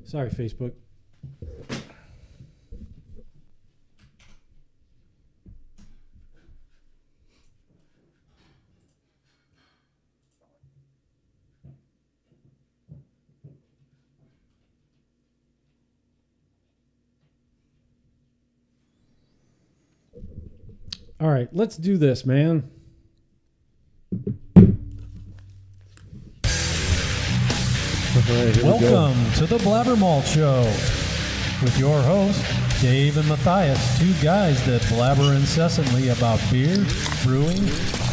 Sorry, Facebook. All right, let's do this, man. Right, welcome to the BlabberMalt Show with your hosts, Dave and Matthias, two guys that blabber incessantly about beer, brewing,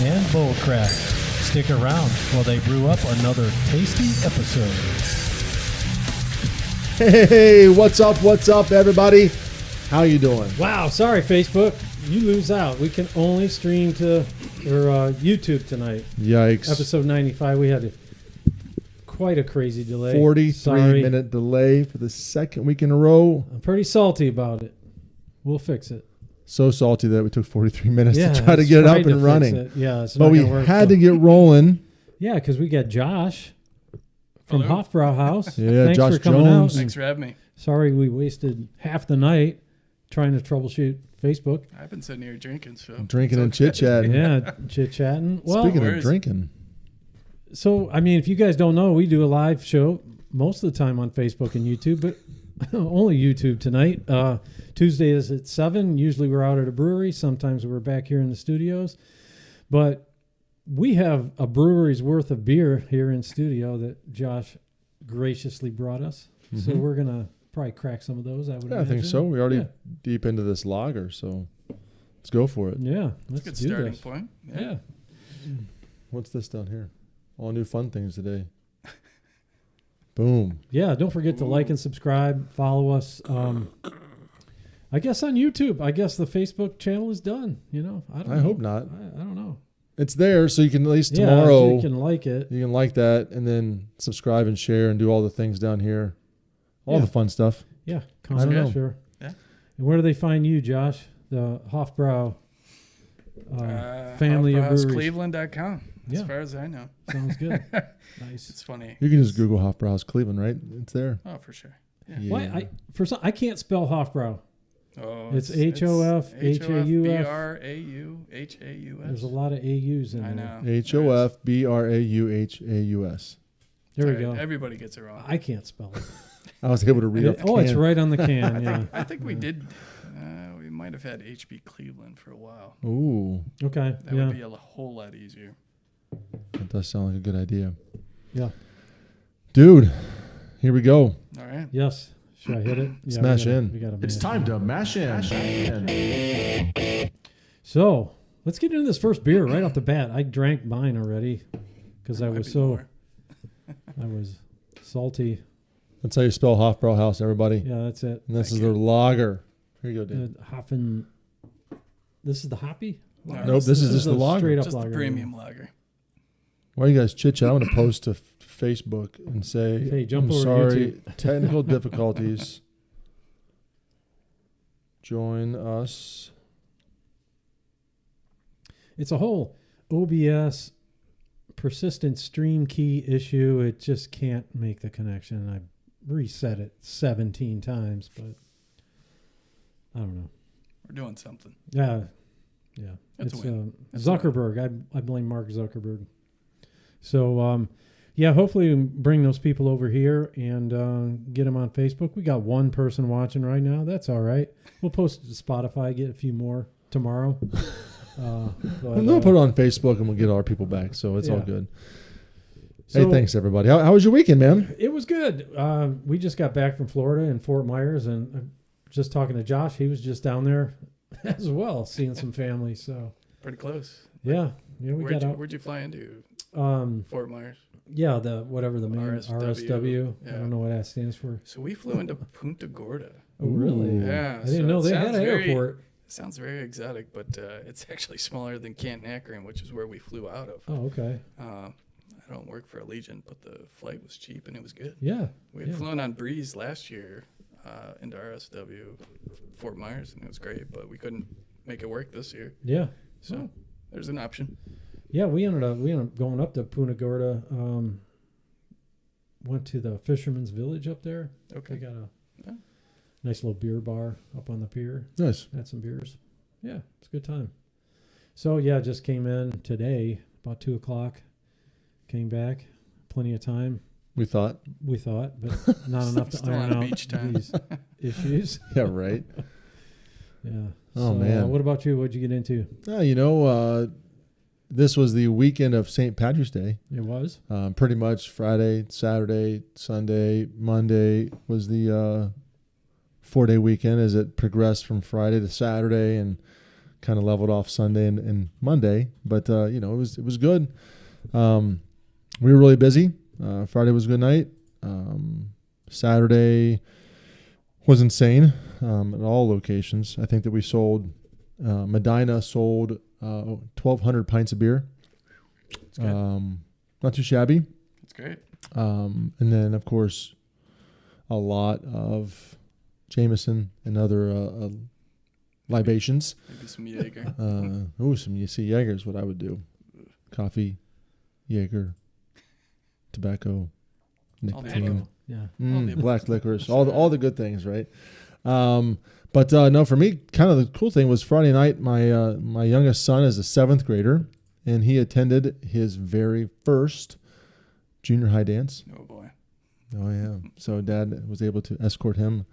and bullcrap. Stick around while they brew up another tasty episode. Hey, what's up, everybody? How you doing? Wow, sorry, Facebook. You lose out. We can only stream to YouTube tonight. Yikes. Episode 95. We had quite a crazy delay. 43-minute delay for the second week in a row. I'm pretty salty about it. We'll fix it. So salty that we took 43 minutes to try to get it up and running. Yeah, but we had to get rolling. Yeah, because we got Josh from Hofbrauhaus. Yeah, Thanks Josh for coming Jones. out. Thanks for having me. Sorry we wasted half the night trying to troubleshoot Facebook. I've been sitting here drinking, so drinking and chit-chatting. Yeah, chit-chatting. Well, speaking of drinking. So, I mean, if you guys don't know, we do a live show most of the time on Facebook and YouTube, but only YouTube tonight. Tuesday is at 7. Usually we're out at a brewery. Sometimes we're back here in the studios. But we have a brewery's worth of beer here in studio that Josh graciously brought us. Mm-hmm. So we're going to probably crack some of those, I would imagine. I think so. We're already deep into this lager, so let's go for it. Yeah, let's do starting this. Point. Yeah. What's this down here? All new fun things today. Boom. Yeah, don't forget to like and subscribe. Follow us. I guess on YouTube. I guess the Facebook channel is done. You know, I hope not. I don't know. It's there, so you can at least tomorrow. You can like it. You can like that, and then subscribe and share and do all the things down here. All the fun stuff. Yeah, I don't know. Sure. Yeah. And where do they find you, Josh? The Hofbrau family of breweries. Hofbrauhauscleveland.com. As far as I know. Sounds good. Nice. It's funny. You can just Google Hofbrauhaus Cleveland, right? It's there. Oh, for sure. Yeah. Why? I can't spell Hofbrau. Oh, it's H-O-F, H-A-U-F. B-R-A-U-H-A-U-S. There's a lot of A-U's in there. I know. H-O-F-B-R-A-U-H-A-U-S. There we go. Everybody gets it wrong. I can't spell it. I was able to read it. Oh, it's right on the can. I think we did. We might have had HB Cleveland for a while. Ooh. Okay. That would be a whole lot easier. That does sound like a good idea. Yeah. Dude, here we go. All right. Yes. Should I hit it? Yeah, Smash in. It's time to mash in. So let's get into this first beer right off the bat. I drank mine already because I was I was salty. That's how you spell Hofbrauhaus, everybody. Yeah, that's it. And this is their lager. Here you go, Dave. This is the hoppy? Nope, this is just the lager. Straight up just lager. The premium lager. Why you guys chit-chat? I'm going to post to Facebook and say, hey, jump I'm over sorry, YouTube. Technical difficulties. Join us. It's a whole OBS persistent stream key issue. It just can't make the connection. I reset it 17 times, but I don't know. We're doing something. Yeah. That's it's a win. Zuckerberg. I blame Mark Zuckerberg. So, hopefully we bring those people over here and get them on Facebook. We got one person watching right now. That's all right. We'll post it to Spotify, get a few more tomorrow. We'll put it on Facebook and we'll get our people back. So it's all good. So, hey, thanks, everybody. How was your weekend, man? It was good. We just got back from Florida and Fort Myers, and just talking to Josh, he was just down there as well, seeing some family. So pretty close. Yeah, we got out. Where'd you fly into? Fort Myers. Yeah, the main RSW. Yeah. I don't know what that stands for. So we flew into Punta Gorda. Oh, really? Yeah. I didn't know they had an airport. It sounds very exotic, but it's actually smaller than Canton Akron, which is where we flew out of. Oh, okay. I don't work for Allegiant, but the flight was cheap and it was good. Yeah. We had flown on Breeze last year into RSW Fort Myers, and it was great, but we couldn't make it work this year. Yeah. So there's an option. Yeah, we ended up going up to Punta Gorda. went to the Fisherman's Village up there. Okay. They got a Yeah. nice little beer bar up on the pier. Nice. Had some beers. Yeah, it's a good time. So, yeah, just came in today, about 2 o'clock. Came back. Plenty of time, We thought. but not enough to Still iron on out beach time. these issues. Yeah, right. Yeah. Oh, So, man. what about you? What'd you get into? This was the weekend of St. Patrick's Day. It was? Pretty much Friday, Saturday, Sunday, Monday was the 4-day weekend as it progressed from Friday to Saturday and kind of leveled off Sunday and Monday. But, it was good. We were really busy. Friday was a good night. Saturday was insane at all locations. I think that we sold, Medina sold 1,200 pints of beer. That's good. Not too shabby. That's great. And then, of course, a lot of Jameson and other libations. Maybe some Jaeger. Jaeger is what I would do. Coffee, Jaeger, tobacco, All the nicotine, above. Yeah. All the above. black licorice, all the good things, right? But no, for me, kind of the cool thing was Friday night. My youngest son is a 7th grader, and he attended his very first junior high dance. Oh boy. Oh yeah! So Dad was able to escort him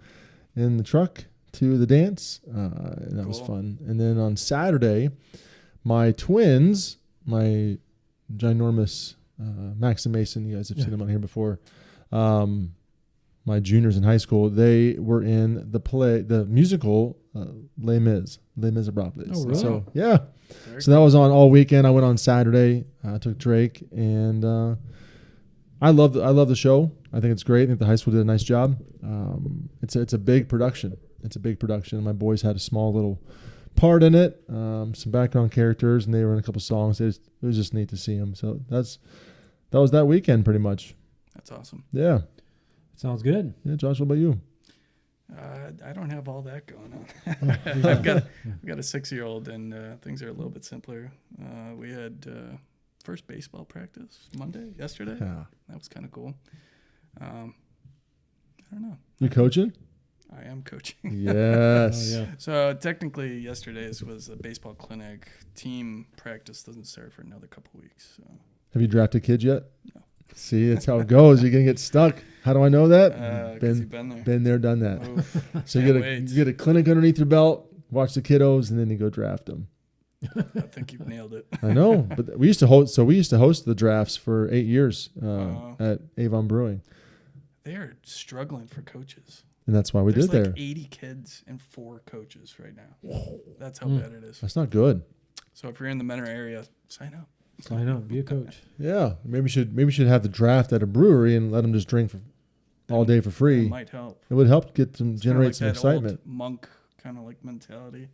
in the truck to the dance, and that was Cool. fun. And then on Saturday, my twins, my ginormous Max and Mason, you guys have seen them on here before. My juniors in high school, they were in the musical Les Miserables. Oh, really? So yeah, Very so that was on all weekend. I went on Saturday, took Drake, and I love the show. I think it's great. I think the high school did a nice job. It's a big production. It's a big production. My boys had a small little part in it, some background characters, and they were in a couple songs. It was just neat to see them. So that was that weekend pretty much. That's awesome. Yeah. Sounds good. Yeah, Josh, what about you? I don't have all that going on. I've got a 6-year-old, and things are a little bit simpler. We had first baseball practice yesterday. Yeah. That was kind of cool. I don't know. You coaching? I am coaching. Yes. Oh, yeah. So technically, yesterday's was a baseball clinic. Team practice doesn't start for another couple weeks. So. Have you drafted kids yet? No. See, that's how it goes. You're gonna get stuck. How do I know that? 'Cause you've been there. Been there, done that. Oof. So Can't you wait. get a clinic underneath your belt, watch the kiddos, and then you go draft them. I think you've nailed it. I know, but we used to host. So we used to host the drafts for 8 years Wow. at Avon Brewing, They are struggling for coaches. and that's why we There's did like there. 80 kids and 4 coaches right now. That's how bad it is. That's not good. So if you're in the Menor area, sign up. Sign up. Be a coach. Yeah, maybe we should have the draft at a brewery and let them just drink all day for That free. might help. It would help get some It's kinda generate like some that excitement. old monk kind of like mentality.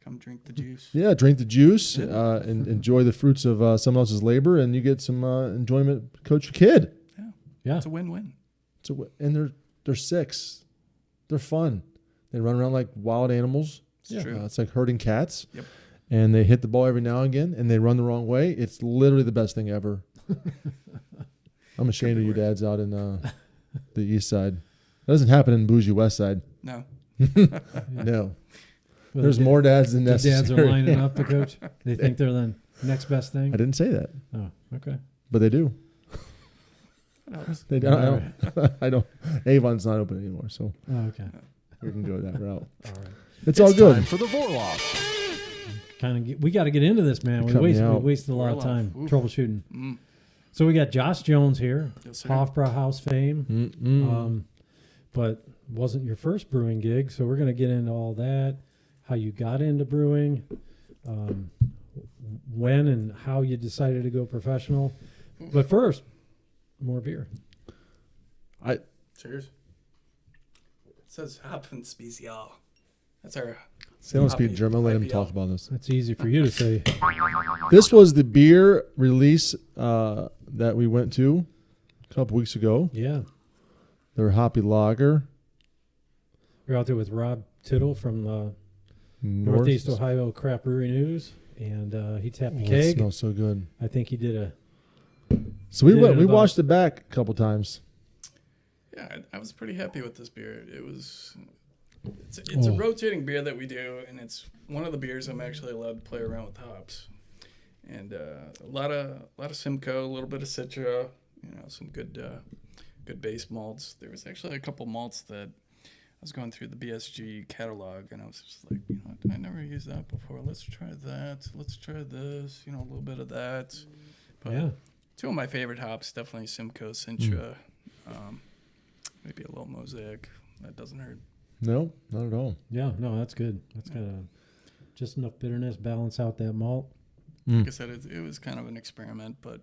Come drink the juice. Yeah, drink the juice Yeah. and enjoy the fruits of someone else's labor, and you get some enjoyment. Coach your kid. Yeah. It's a win-win. And they're 6. They're fun. They run around like wild animals. It's true. It's like herding cats. Yep. And they hit the ball every now and again, and they run the wrong way. It's literally the best thing ever. I'm ashamed of you dads out in the east side. That doesn't happen in bougie west side. No. No. Well, There's the more dads than the necessary. dads are lining up to coach. They think they're the next best I thing. didn't say that, Oh, okay. but they do. That helps. They don't. I don't. Avon's not open anymore, so Oh, okay. we can go that route. All right. It's all good. Time for the Vorloff. We got to get into this, man. We Cut me wasted out. a lot of Orloff. time Oof. troubleshooting. Mm. So we got Josh Jones here, Yes, sir. Hofbrauhaus fame, but wasn't your first brewing gig. So we're going to get into all that, how you got into brewing, when and how you decided to go professional. But first, more beer. Cheers. It says Hopfen Spezial. That's our. They don't speak Hobby- German. Let him IPL. talk about this. That's easy for you to say. This was the beer release that we went to a couple weeks ago. Yeah. Their hoppy lager. We're out there with Rob Tittle from Northeast Ohio Craft Brewery News, and he tapped the It keg. smells so good. I think he did a So we Did went. it We about- washed it back a couple times. Yeah, I was pretty happy with this beer. It's a rotating beer that we do, and it's one of the beers I'm actually allowed to play around with hops. And a lot of Simcoe, a little bit of Citra, some good base malts. There was actually a couple malts that I was going through the BSG catalog, and I was just like, I never used that before. Let's try that. Let's try this. A little bit of that. But Yeah. Two of my favorite hops, definitely Simcoe, Citra. Maybe a little Mosaic. That doesn't hurt. No, not at all. Yeah, no, that's good. That's got just enough bitterness, balance out that malt. Like I said, it was kind of an experiment, but,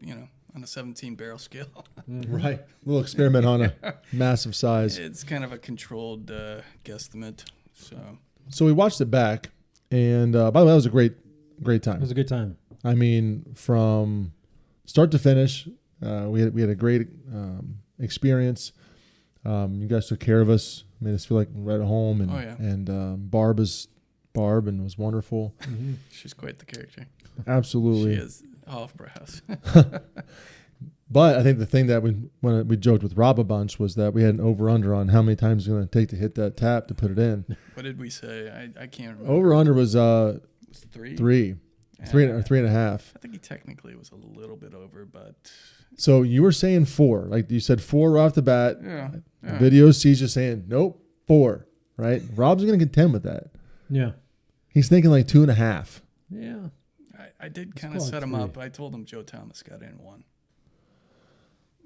on a 17-barrel scale. Right. A little experiment on a massive size. It's kind of a controlled guesstimate. So we watched it back, and by the way, that was a great time. It was a good time. I mean, from start to finish, we had a great experience. You guys took care of us, made us feel like we're at home, and and Barb and was wonderful. Mm-hmm. She's quite the character. Absolutely, she is Hofbrauhaus. But I think the thing that when we joked with Rob a bunch was that we had an over/under on how many times it's going to take to hit that tap to put it in. What did we say? I can't remember. Over/under was three. Three and a half. I think he technically was a little bit over, but so you were saying 4, like you said 4 right off the bat. Yeah. Video sees you saying nope 4, right? Rob's going to contend with that. Yeah. He's thinking like 2.5. Yeah. I did kind of set him up. I told him Joe Thomas got in 1.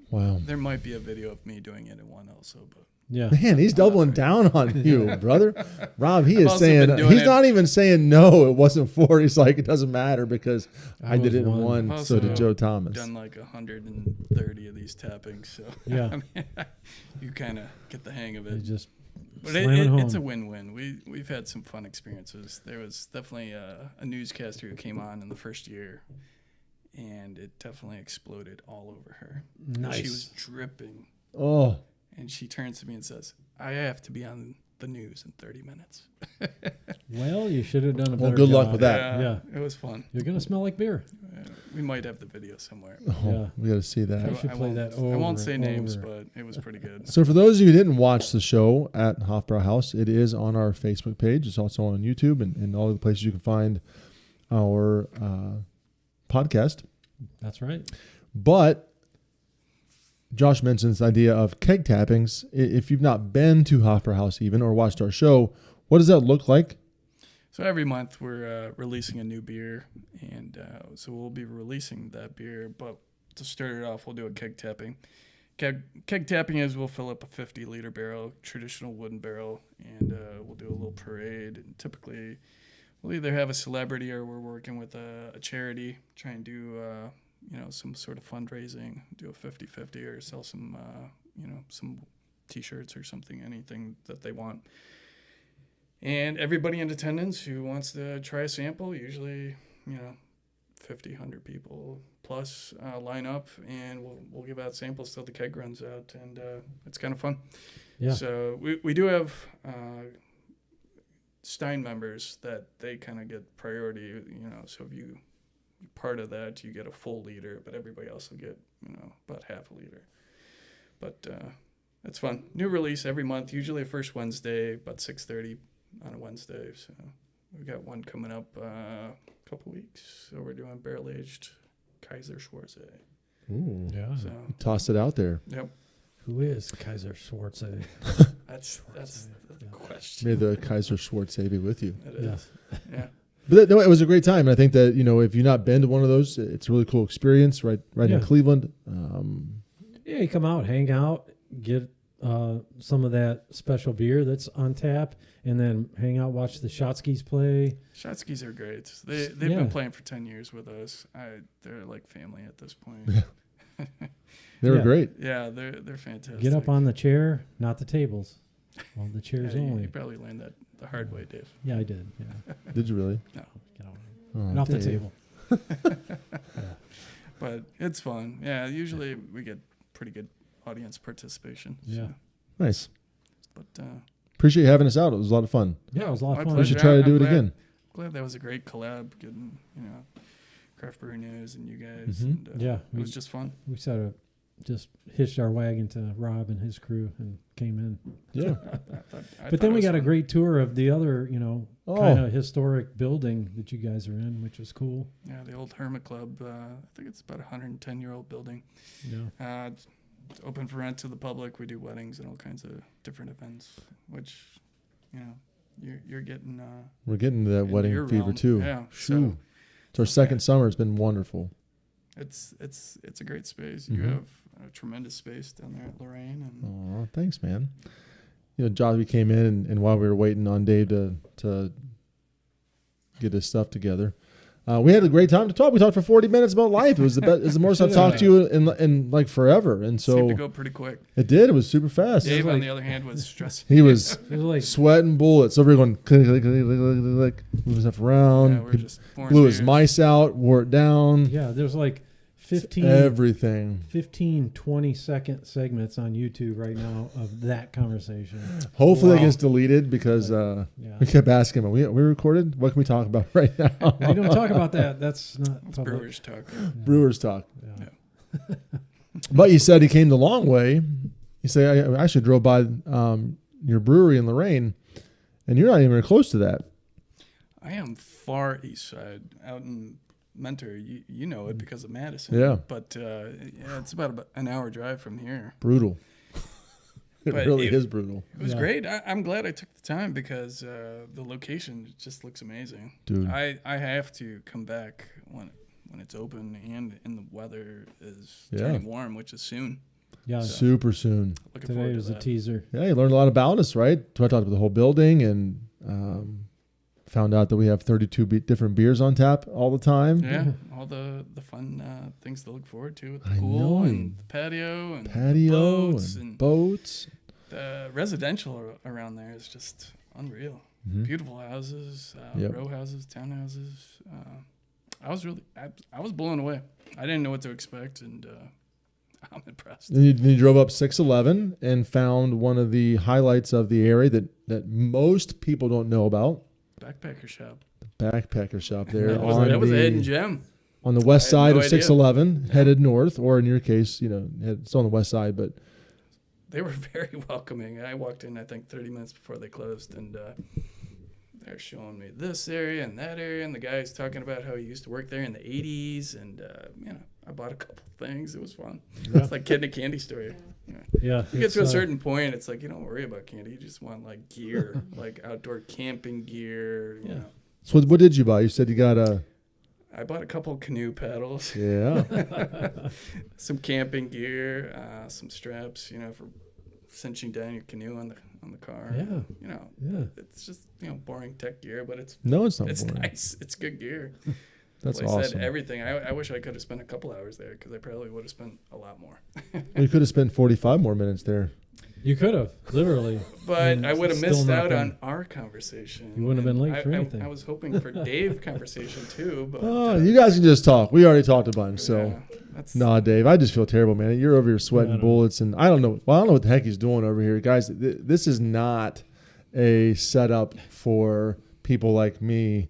Wow. There might be a video of me doing it in 1 also, but Yeah. Man, he's doubling down on you, brother. Rob, he is also saying, been doing he's it. not even saying no, it wasn't 4. He's like, it doesn't matter because I did it in 1, I've so also did Joe Thomas. done like 130 of these tappings, so Yeah. I mean, you kind of get the hang of They it. just But slamming home. it's a win-win. We've had some fun experiences. There was definitely a newscaster who came on in the first year, and it definitely exploded all over her. Nice. She was dripping, Oh, and she turns to me and says, "I have to be on the news in 30 minutes." Well, you should have done a better Well, good luck job. with that. Yeah. It was fun. You're going to smell like beer. We might have the video somewhere. oh, we got to see that. I should play that I won't over say and names, over. but it was pretty good. So for those of you who didn't watch the show at Hofbrauhaus, it is on our Facebook page. It's also on YouTube and all the places you can find our podcast. That's right. But Josh mentions the idea of keg tappings. If you've not been to Hofbrauhaus even or watched our show, what does that look like? So every month we're releasing a new beer, and so we'll be releasing that beer. But to start it off, we'll do a keg tapping. Keg tapping is we'll fill up a 50-liter barrel, traditional wooden barrel, and we'll do a little parade. And typically, we'll either have a celebrity or we're working with a charity, try and do some sort of fundraising, do a 50-50 or sell some some T-shirts or something, anything that they want. And everybody in attendance who wants to try a sample, usually 50, 100 people plus line up, and we'll give out samples till the keg runs out, and it's kind of fun. Yeah. So we do have Stein members that they kind of get priority, so if you part of that, you get a full liter, but everybody else will get about half a liter. But it's fun. New release every month, usually first Wednesday, about 6:30 on a Wednesday. So we got one coming up a couple weeks. So we're doing barrel-aged Kaiser Schwarze. Ooh. Yeah. So Tossed it out there. yep, Who is Kaiser Schwartz? that's the question. May the Kaiser Schwartz be with you. It is. Yeah. But no, it was a great time. And I think that, if you've not been to one of those, it's a really cool experience right in Yeah. Cleveland. Yeah, you come out, hang out, get some of that special beer that's on tap, and then hang out, watch the Shotskis play. Shotskis are great. They've Yeah. been playing for 10 years with us. They're like family at this point. They were Yeah. great. Yeah, they're fantastic. Get up on the chair, not the tables. Well, the chairs Yeah, you only. probably learned that the hard way, Dave. Yeah, I did. Yeah. Did you really? Get on. Oh, Get off the Dave. table. But it's fun. Yeah, usually we get pretty good audience participation. Yeah. Nice. But Appreciate you having us out. It was a lot of fun. Yeah, it was a lot my of fun. We pleasure. should try to I'm do it glad- again. glad that was a great collab, getting Craft Brew News and you guys. Mhm. And, Yeah, it was just fun. we set just hitched our wagon to Rob and his crew and came in. Yeah. But then we got a great tour of the other, Oh. kind of historic building that you guys are in, which was cool. Yeah, the old Hermit Club. I think it's about a 110-year-old building. Yeah. It's open for rent to the public. We do weddings and all kinds of different events, which, you're getting. We're getting to that in wedding your fever realm. too. Yeah. Shoo. It's our second summer. It's been wonderful. It's a great space. Mhm. You have a tremendous space down there at Lorraine. And Oh, thanks, man. Josh, we came in and while we were waiting on Dave to get his stuff together, we had a great time to talk. We talked for 40 minutes about life. It was the best. It's the most I've talked to you in like forever. And seemed so to go pretty quick. it did. It was super fast. Dave, on the other hand, was stressed. He was It was like sweating bullets. Over here going click, click, click, click, click, click, moving stuff around. Yeah, we're He just pouring blew his beers. mice out, wore it down. yeah, there's like 15 Everything. 20-second segments on YouTube right now of that conversation. Hopefully Wow. it gets deleted because Yeah. we kept asking him, we recorded? What can we talk about right now? We don't talk about that. That's not It's public. Brewers talk. Brewers talk. Yeah. But you said he came the long way. You say, I actually drove by your brewery in Lorraine, and you're not even close to that. I am far east side, out in Mentor. You know it because of Madison. Yeah. But it's about an hour drive from here. Brutal. It But really is brutal. It was Yeah. great. I'm glad I took the time because the location just looks amazing. Dude. I have to come back when it's open and the weather is Yeah. turning warm, which is soon. Yeah. Super soon. Looking Today forward was to a that. teaser. Yeah, you learned a lot about us, right? So I talked about the whole building and found out that we have 32 different beers on tap all the time. Yeah, all the fun things to look forward to with the I pool know. and the patio and Patio boats and boats. the residential around there is just unreal. Mhm. Beautiful houses, Yep. row houses, townhouses. I was blown away. I didn't know what to expect, and I'm impressed. Then you drove up 611 and found one of the highlights of the area that most people don't know about. Backpacker shop. Backpacker shop there That was a hidden gem. on the west I had side no of idea. 611, headed north, or in your case, it's on the west side, but They were very welcoming. I walked in, I think, 30 minutes before they closed, and they're showing me this area and that area, and the guy's talking about how he used to work there in the 80s, and I bought a couple things. It was fun. It's like kid in a candy store. Yeah. You get it's, to a certain point, it's like you don't worry about candy. You just want like gear, like outdoor camping gear. You know. so what did you buy? You said you got a I bought a couple canoe paddles, yeah. some camping gear, some straps, for cinching down your canoe on the car. Yeah. Yeah. It's just boring tech gear, but it's No, it's not it's boring. nice. It's good gear. That's Place awesome. had everything. I wish I could have spent a couple hours there because I probably would have spent a lot more. You could have spent 45 more minutes there. You could have, literally. But I would have Still missed not out been- on our conversation. You wouldn't have been And late for anything. I was hoping for Dave conversation too, but Oh, you guys can just talk. We already talked a bunch, so. yeah, that's Nah, Dave, I just feel terrible, man. You're over here sweating I know. bullets, and I don't know. Well, I don't know what the heck he's doing over here, guys. This is not a setup for people like me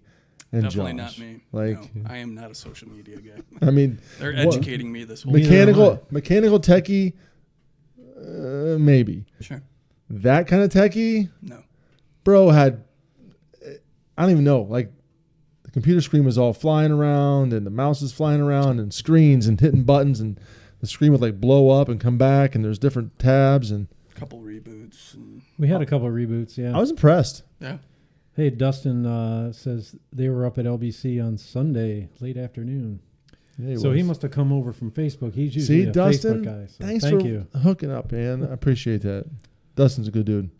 and definitely Josh. not me. Like, No, I am not a social media guy. I mean, They're What- educating me this whole Neither am mechanical techie, maybe. Sure. That kind of techie, No. bro, had I don't even know. Like, the computer screen was all flying around, and the mouse is flying around, and screens and hitting buttons, and the screen would like blow up and come back, and there's different tabs, and Couple reboots and We had a couple of reboots, yeah. I was impressed. yeah. Hey, Dustin says they were up at LBC on Sunday, late afternoon. Yeah, So was. he must have come over from Facebook. He's usually See, a Dustin, Facebook guy. So thanks thank for you. hooking up, man. I appreciate that. Dustin's a good dude.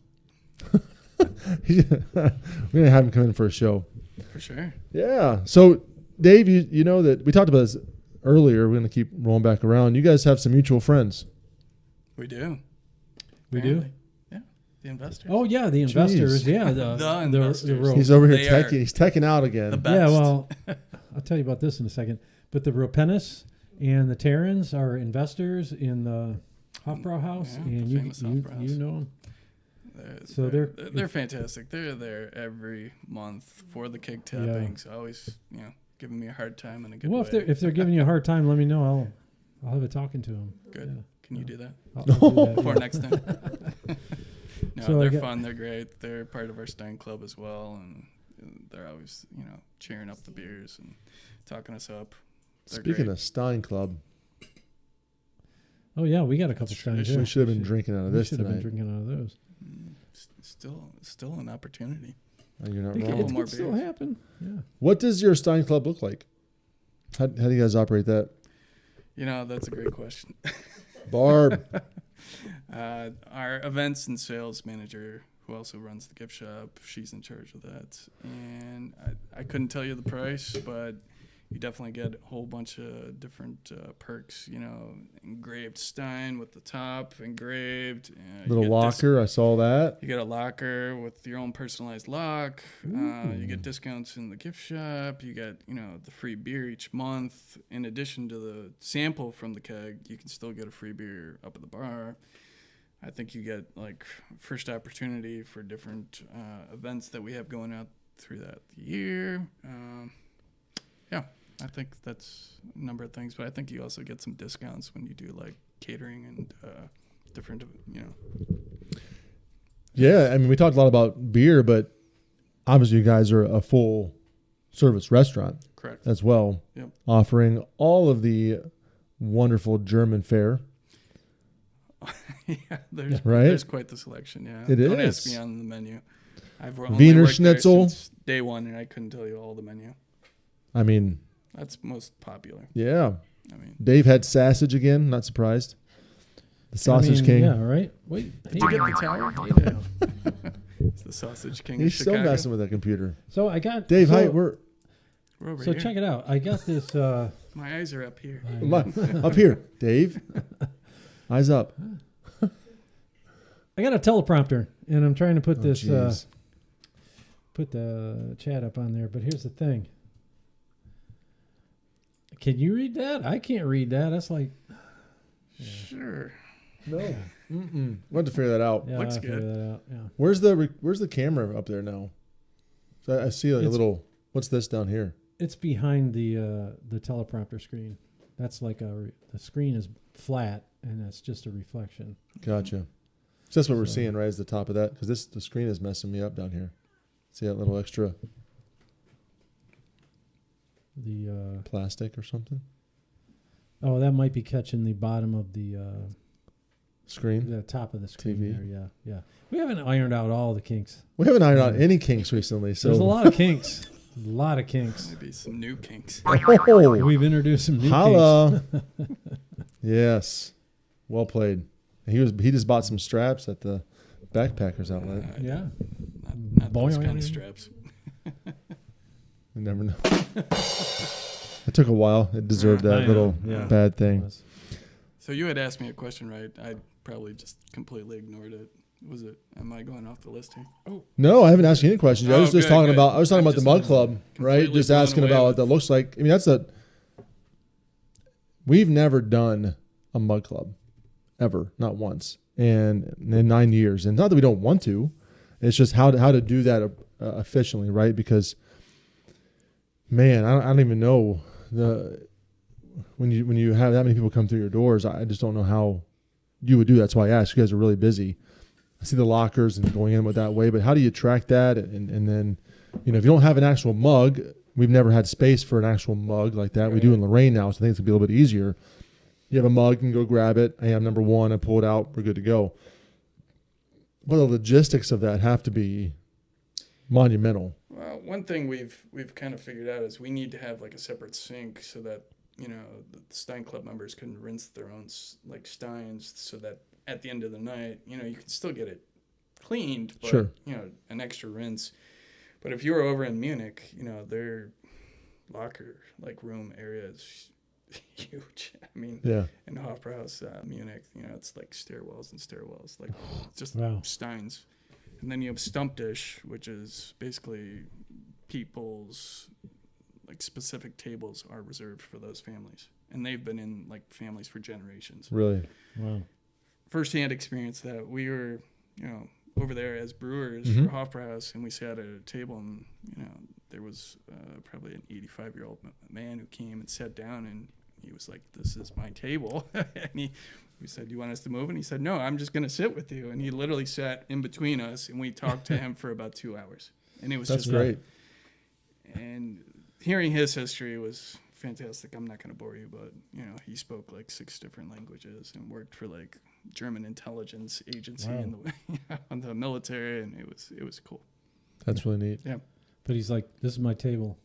We're gonna have him come in for a show. For sure. Yeah. So, Dave, you know that we talked about this earlier. We're gonna keep rolling back around. You guys have some mutual friends. We do. We do? Apparently. Yeah. The investors. Oh, yeah, the investors. Yeah, The investors. real- He's over here They are teching. He's teching out again. the best. Yeah, well, I'll tell you about this in a second. But the Ropenis and the Terrans are investors in the Hofbrauhaus, Yeah, and the you famous Hofbrauhaus. you know them. So they're fantastic. They're there every month for the keg tapping. Yeah. So always, giving me a hard time in a good Well, way. if they're giving you a hard time, let me know. I'll have a talking to them. Good. Can you do that I'll do that, before yeah. next time? No, So they're fun. They're great. They're part of our Stein Club as well, and they're always, cheering up the beers and talking us up. They're Speaking great. of Stein Club, Oh yeah, we got a couple Steins. we should have been drinking out of We this should have been tonight. drinking out of those. Still an opportunity. Oh, you're not It wrong. more could still beers. happen. Yeah. What does your Stein Club look like? How do you guys operate that? That's a great question. Barb. Our events and sales manager, who also runs the gift shop, she's in charge of that. And I couldn't tell you the price, but you definitely get a whole bunch of different perks. Engraved Stein with the top engraved. You Little get locker. I saw that. You get a locker with your own personalized lock. You get discounts in the gift shop. You get, the free beer each month. In addition to the sample from the keg, you can still get a free beer up at the bar. I think you get first opportunity for different events that we have going out through that year. Yeah, I think that's a number of things, but I think you also get some discounts when you do catering and different, Yeah, I mean, we talked a lot about beer, but obviously you guys are a full service restaurant Correct. as well, Yep. offering all of the wonderful German fare. Yeah, there's Right? there's quite the selection. Yeah, It Don't is. ask me on the menu. I've only Wiener worked there Schnitzel. since day one, and I couldn't tell you all the menu. I mean, That's most popular. yeah. I mean, Dave had sausage again. Not surprised. The Sausage King. Yeah, right. Wait. did you get the tower? Hey, now. It's the Sausage King He's of still Chicago. messing with that computer. So I got Dave, so, hi. We're We're over So here. check it out. I got this. My eyes are up here. up here. Dave, eyes up. I got a teleprompter, and I'm trying to put Oh, this. jeez. Put the chat up on there. But here's the thing. Can you read that? I can't read that. That's like. Sure. No. Mm-mm. We'll have to figure that out. Yeah, Looks I'll figure good. that out. Yeah. Where's the camera up there now? So I see a It's- little. What's this down here? It's behind the teleprompter screen. That's like the screen is flat, and that's just a reflection. Gotcha. So that's what we're So- seeing right as the top of that, because the screen is messing me up down here. See that little extra The plastic or something? that might be catching the bottom of the Screen? top of the screen TV. there. Yeah, yeah. We haven't ironed out all the kinks. We haven't ironed out any kinks recently, so There's a lot of kinks. A lot of kinks. Maybe some new kinks. Oh, We've introduced some new kinks. holla! Yes, well played. He just bought some straps at the Backpackers outlet. Yeah. Not those Boing. kind of straps. You never know. It took a while. It deserved I that know, little yeah. bad thing. So you had asked me a question, right? I probably just completely ignored it. Was it? Am I going off the list here? Oh, No, I haven't asked you any questions. I Oh, was just good, talking good. about. I was talking I'm about the just Mud Club, right? completely Just blown asking away about what with- that looks like. I mean, we've never done a Mud Club, ever, not once, and in 9 years. And not that we don't want to, it's just how to do that efficiently, right? Because, man, I don't even know when you have that many people come through your doors. I just don't know how you would do that. That's why I asked. You guys are really busy. I see the lockers and going in with that way, but how do you track that? And then, if you don't have an actual mug, we've never had space for an actual mug like that. We do in Lorraine now, so I think it's gonna be a little bit easier. You have a mug, you can go grab it. Hey, I'm number one. I pull it out. We're good to go. But the logistics of that have to be monumental. well, one thing we've kind of figured out is we need to have a separate sink so that the Stein Club members can rinse their own steins, so that at the end of the night, you can still get it cleaned, but Sure. an extra rinse. But if you were over in Munich, their locker room area is huge. I mean, Yeah. in Hofbrauhaus Munich, it's stairwells and stairwells, just Wow. steins. And then you have Stumpdish, which is basically people's specific tables are reserved for those families, and they've been in families for generations. Really. Wow. Firsthand experience that we were, over there as brewers Mhm. for Hofbrauhaus, and we sat at a table, and there was probably an 85-year-old man who came and sat down, and he was like, "This is my table," and he We said, "You want us to move?" And he said, "No, I'm just going to sit with you." And he literally sat in between us, and we talked to him for about 2 hours. And it was That's just great. And hearing his history was fantastic. I'm not going to bore you, but he spoke like 6 different languages and worked for like German intelligence agency in the military, and it was cool. That's really neat. Yeah. But he's like, "This is my table.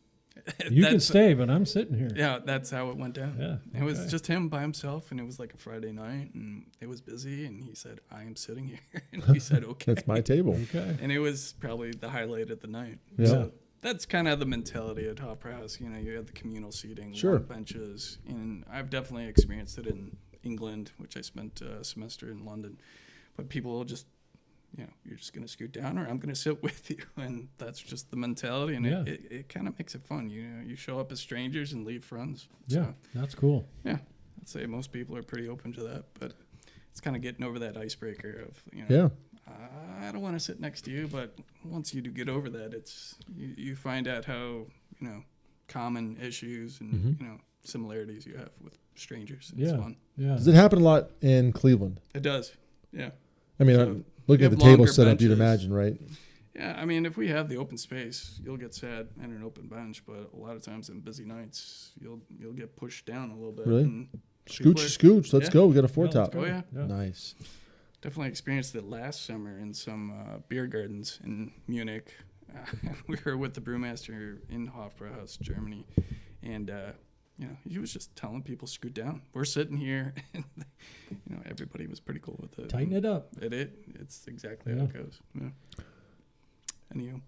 You can stay, but I'm sitting here." Yeah, that's how it went down. Yeah. It was just him by himself, and it was like a Friday night, and it was busy, and he said, "I am sitting here." And we said, "Okay." That's my table. Okay. And it was probably the highlight of the night. Yeah. So that's kind of the mentality at Hofbrauhaus. You have the communal seating, Sure. long benches, and I've definitely experienced it in England, which I spent a semester in London. But people will just, you're just going to scoot down, or I'm going to sit with you, and that's just the mentality, and it kind of makes it fun. You show up as strangers and leave friends. Yeah, So, that's cool. yeah, I'd say most people are pretty open to that, but it's kind of getting over that icebreaker of, Yeah. I don't want to sit next to you, but once you do get over that, it's you find out how common issues and similarities you have with strangers. It's fun. Yeah. Does it happen a lot in Cleveland? It does. Yeah. I mean, So looking you at the have table longer setup, you'd benches. imagine, right? Yeah. I mean, if we have the open space, you'll get sat at an open bench, but a lot of times in busy nights, you'll get pushed down a little bit. Really? And Scooch. Let's Yeah. go. We got a Yeah, let's foretop. go. Oh, yeah. Nice. Definitely experienced it last summer in some beer gardens in Munich. We were with the brewmaster in Hofbrauhaus, Germany, and he was just telling people scoot down. We're sitting here, and everybody was pretty cool with it. Tighten it up. It's exactly how it goes. Yeah. And you?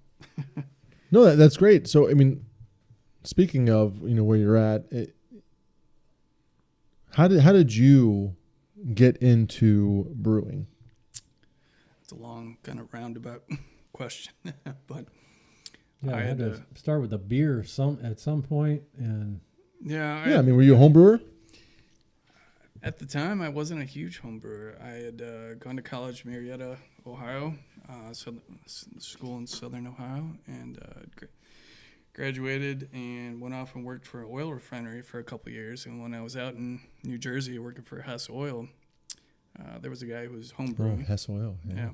No, that's great. So, I mean, speaking of where you're at, how did you get into brewing? It's a long, kind of roundabout question, but Yeah, I had to start with a beer at some point, and I mean, were you a home brewer? At the time, I wasn't a huge home brewer. I had gone to college, Marietta, Ohio, school in southern Ohio, and graduated and went off and worked for an oil refinery for a couple years. And when I was out in New Jersey working for Hess Oil, there was a guy who was home brewing. Hess Oil. Yeah,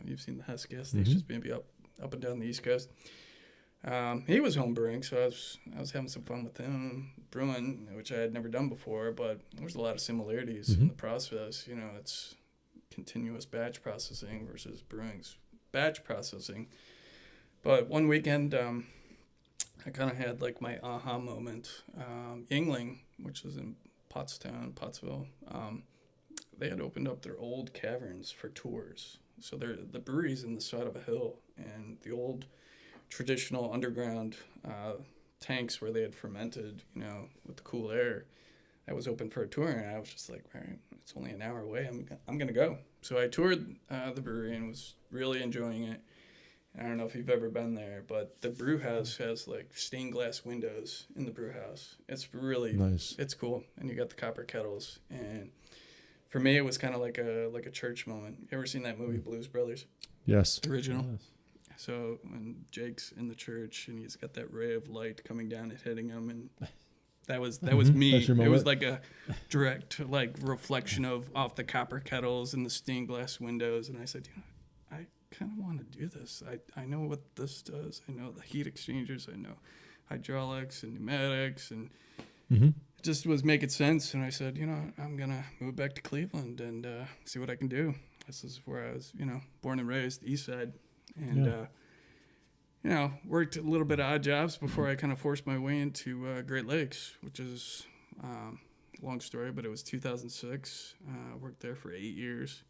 you've seen the Hess gas stations maybe up and down the East Coast. He was home brewing, so I was having some fun with him brewing, which I had never done before, but there's a lot of similarities in the process. It's continuous batch processing versus brewing's batch processing. But one weekend, I kind of had like my aha moment. Yingling, which is in Pottsville, they had opened up their old caverns for tours. So the brewery's in the side of a hill, and the old traditional underground tanks where they had fermented, with the cool air, that was open for a tour, and I was just like, all right, it's only an hour away. I'm gonna go. So I toured the brewery and was really enjoying it. And I don't know if you've ever been there, but the brew house has like stained glass windows in the brew house. It's really nice. It's cool, and you got the copper kettles. And for me, it was kind of like a church moment. You ever seen that movie Blues Brothers? Yes. The original. Yes. So when Jake's in the church and he's got that ray of light coming down and hitting him, and that was me. That's your It moment. was like a direct reflection off the copper kettles and the stained glass windows, and I said, I kind of want to do this. I know what this does. I know the heat exchangers. I know hydraulics and pneumatics, and it just was making sense. And I said, I'm gonna move back to Cleveland and see what I can do. This is where I was, born and raised, East Side. And, worked a little bit of odd jobs before I kind of forced my way into Great Lakes, which is a long story, but it was 2006. Worked there for 8 years.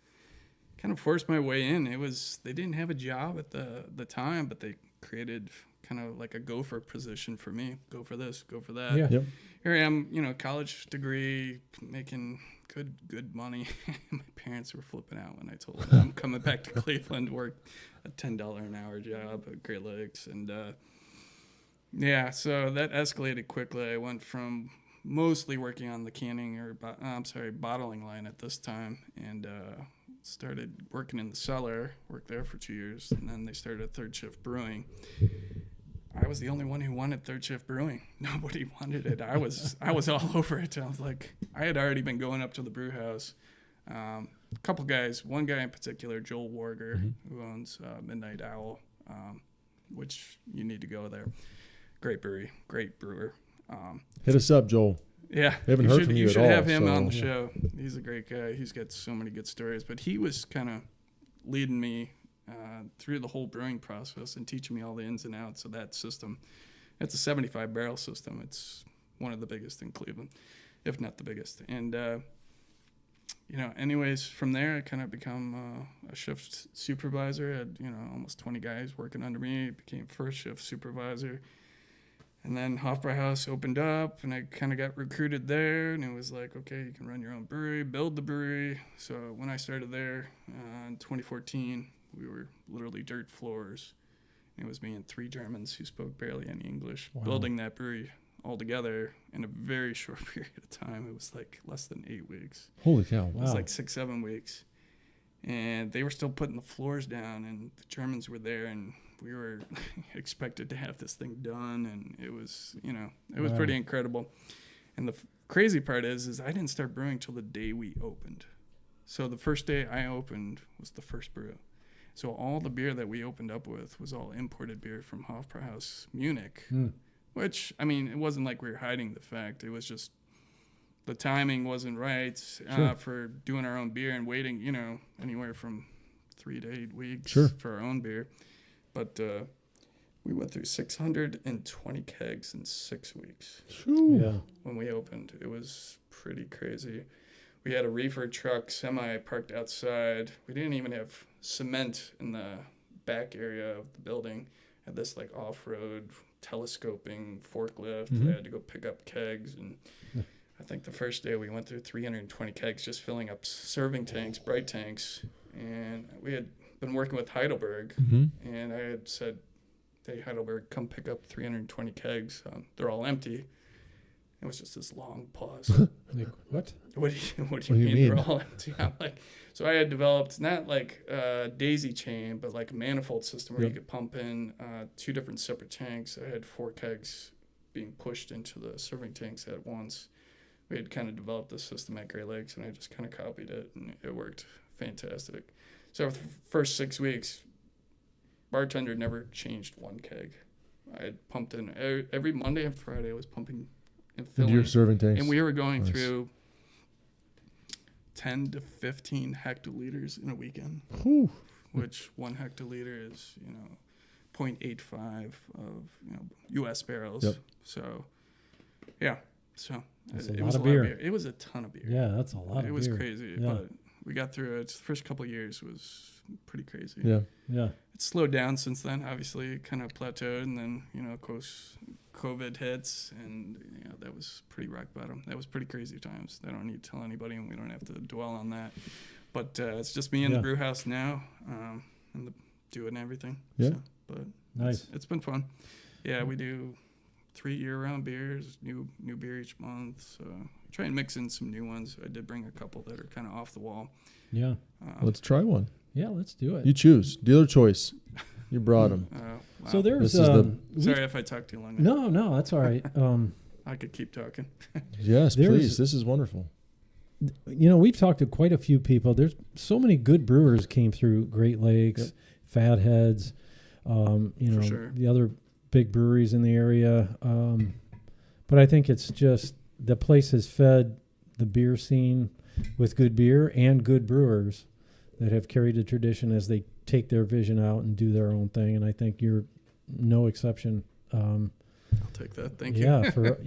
Kind of forced my way in. They didn't have a job at the time, but they created kind of like a gopher position for me. Go for this, go for that. Yeah. Yep. Here I am, college degree, making good money. My parents were flipping out when I told them I'm coming back to Cleveland to work a $10 an hour job at Great Lakes. And so that escalated quickly. I went from mostly working on the bottling line at this time, and started working in the cellar, worked there for 2 years, and then they started a third shift brewing. I was the only one who wanted third shift brewing. Nobody wanted it. I was all over it. I was like, I had already been going up to the brew house A couple guys, one guy in particular, Joel Warger, who owns Midnight Owl, which you need to go there. Great brewery, great brewer. Hit us up, Joel. Yeah, We haven't heard from you at all. You should have him so- on the show. He's a great guy. He's got so many good stories. But he was kind of leading me through the whole brewing process and teaching me all the ins and outs of that system. It's a 75 barrel system. It's one of the biggest in Cleveland, if not the biggest. And anyways, from there I kind of become a shift supervisor. I had almost 20 guys working under me. Became first shift supervisor. And then Hofbrauhaus opened up, and I kind of got recruited there, and it was like, okay, you can run your own brewery, build the brewery. So when I started there in 2014, we were literally dirt floors. And it was me and 3 Germans who spoke barely any English, building that brewery all together in a very short period of time. It was like less than 8 weeks. Holy cow. It was like 6-7 weeks. And they were still putting the floors down, and the Germans were there, and we were expected to have this thing done, and it was, it was pretty incredible. And the crazy part is I didn't start brewing till the day we opened. So the first day I opened was the first brew. So all the beer that we opened up with was all imported beer from Hofbrauhaus Munich, which, it wasn't like we were hiding the fact. It was just the timing wasn't right for doing our own beer and waiting, anywhere from 3 to 8 weeks for our own beer. But we went through 620 kegs in 6 weeks. Yeah. When we opened. It was pretty crazy. We had a reefer truck semi parked outside. We didn't even have cement in the back area of the building. Had this like off-road telescoping forklift. I had to go pick up kegs, and I think the first day we went through 320 kegs just filling up serving tanks, bright tanks. And we had been working with Heidelberg, and I had said, hey, Heidelberg, come pick up 320 kegs. They're all empty. It was just this long pause. Like, what? What do you mean they're all empty? I'm like, so I had developed not like a daisy chain, but like a manifold system where you could pump in 2 different separate tanks. I had 4 kegs being pushed into the serving tanks at once. We had kind of developed this system at Great Lakes, and I just kind of copied it, and it worked fantastic. So for the first 6 weeks, bartender never changed 1 keg. I had pumped in every Monday and Friday. I was pumping and filling. Your serving tanks. And we were going through 10 to 15 hectoliters in a weekend, which 1 hectoliter is, 0.85 of, U.S. barrels. Yep. So, yeah. So it was a lot of beer. It was a ton of beer. Yeah, that's a lot of beer. It was crazy, but we got through it. The first couple of years was pretty crazy. Yeah. It's slowed down since then. Obviously, it kind of plateaued, and then of course, COVID hits, and that was pretty rock bottom. That was pretty crazy times. I don't need to tell anybody, and we don't have to dwell on that. But it's just me in the brew house now, and doing everything. Yeah. So, but nice. It's been fun. Yeah, we do 3 year-round beers, new beer each month. So try and mix in some new ones. I did bring a couple that are kind of off the wall. Yeah. Let's try one. Yeah, let's do it. You choose. Dealer choice. You brought them. Wow. So there's... sorry if I talk too long. No, that's all right. I could keep talking. Yes, please. This is wonderful. We've talked to quite a few people. There's so many good brewers came through Great Lakes, Fatheads, For sure. the other big breweries in the area. But I think it's just the place has fed the beer scene with good beer and good brewers that have carried the tradition as they take their vision out and do their own thing. And I think you're no exception. I'll take that. Thank you. Yeah, for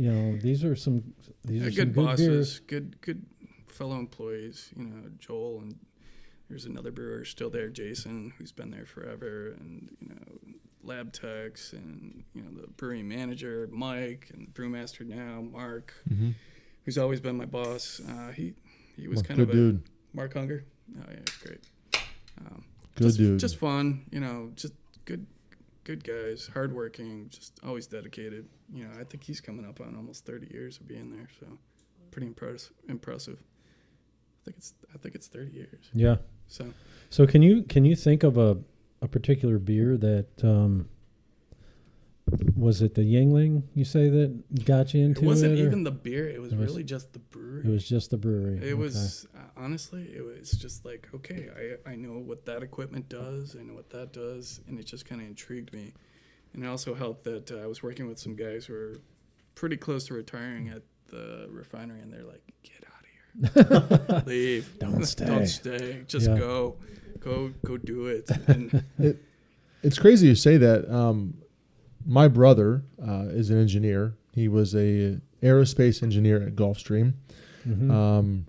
these are some good some bosses, good fellow employees. Joel, and there's another brewer still there, Jason, who's been there forever, and lab techs, and the brewery manager, Mike, and the brewmaster now, Mark, who's always been my boss. He was kind of a dude. Mark Hunger. Oh yeah, it's great. Dude. Just fun. Just good guys, hardworking, just always dedicated. I think he's coming up on almost 30 years of being there, so pretty impressive. I think it's 30 years. Yeah. So can you think of a particular beer that was it the Yingling you say that got you into it? It wasn't or- even the beer. It was really just the brewery. It was just the brewery. It was honestly, it was just like, okay, I know what that equipment does. I know what that does, and it just kind of intrigued me. And it also helped that I was working with some guys who were pretty close to retiring at the refinery, and they're like, "Get out of here, leave, Don't stay. don't stay, just Yeah. go do it." And It's crazy you say that. My brother is an engineer. He was a aerospace engineer at Gulfstream. Mm-hmm.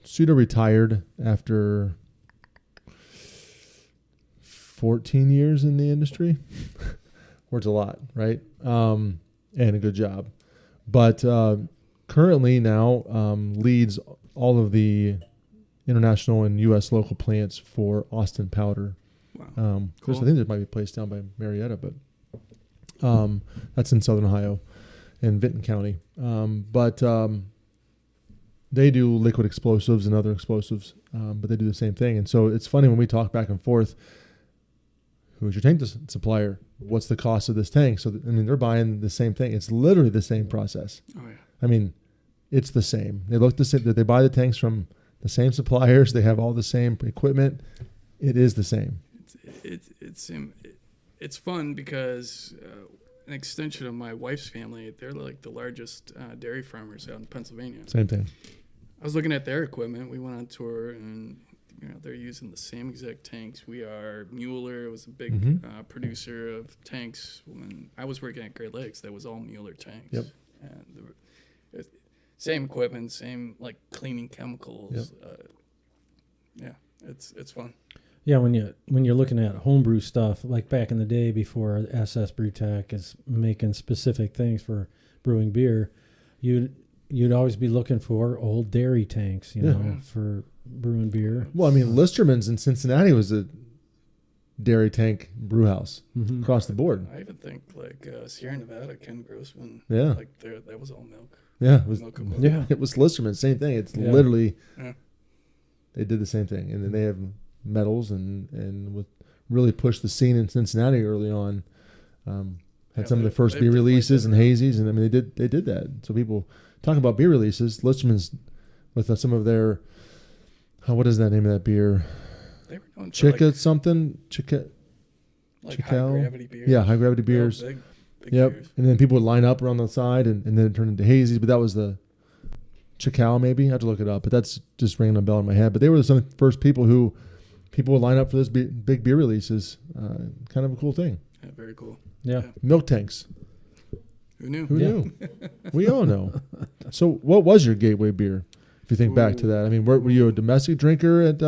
Pseudo retired after 14 years in the industry. Works a lot, right? And a good job. But currently now leads all of the international and U.S. local plants for Austin Powder. wow, Cool. I think there might be a place down by Marietta, but that's in Southern Ohio in Vinton County. But they do liquid explosives and other explosives, but they do the same thing. And so it's funny when we talk back and forth, who's your tank supplier? What's the cost of this tank? So, they're buying the same thing. It's literally the same process. oh yeah, It's the same. They look the same. They buy the tanks from the same suppliers. They have all the same equipment. It is the same. It's fun because an extension of my wife's family, they're like the largest dairy farmers out in Pennsylvania. Same thing. I was looking at their equipment. We went on tour, and they're using the same exact tanks we are. Mueller was a big producer of tanks. When I was working at Great Lakes, that was all Mueller tanks. Yep. And same equipment, same like cleaning chemicals. Yep. It's fun. Yeah, when you're looking at homebrew stuff, like back in the day before SS Brewtech is making specific things for brewing beer, you'd always be looking for old dairy tanks, for brewing beer. Well, Listerman's in Cincinnati was a dairy tank brew house across the board. I even think like Sierra Nevada, Ken Grossman. Yeah. Like that was all milk. Yeah, it was. Milk equipment. Yeah. It was Listerman, same thing. It's literally Yeah. they did the same thing, and then they have medals and with really pushed the scene in Cincinnati early on. Had some of the first they've beer definitely releases done and that. hazies, and they did that. So people talk about beer releases. Listerman's with some of their what is that name of that beer? They were known for Chica something Chica. like Chical? high gravity beers. Yeah, high gravity Real beers. Big Yep. beers. And then people would line up around the side, and then it turned into hazies. But that was the Chical, maybe. I have to look it up. But that's just ringing a bell in my head. But they were some of the first people would line up for those big beer releases. Kind of a cool thing. Yeah, very cool. Yeah. Milk tanks. Who knew? Who Yeah. knew? We all know. So what was your gateway beer? If you think back to that. Were you a domestic drinker at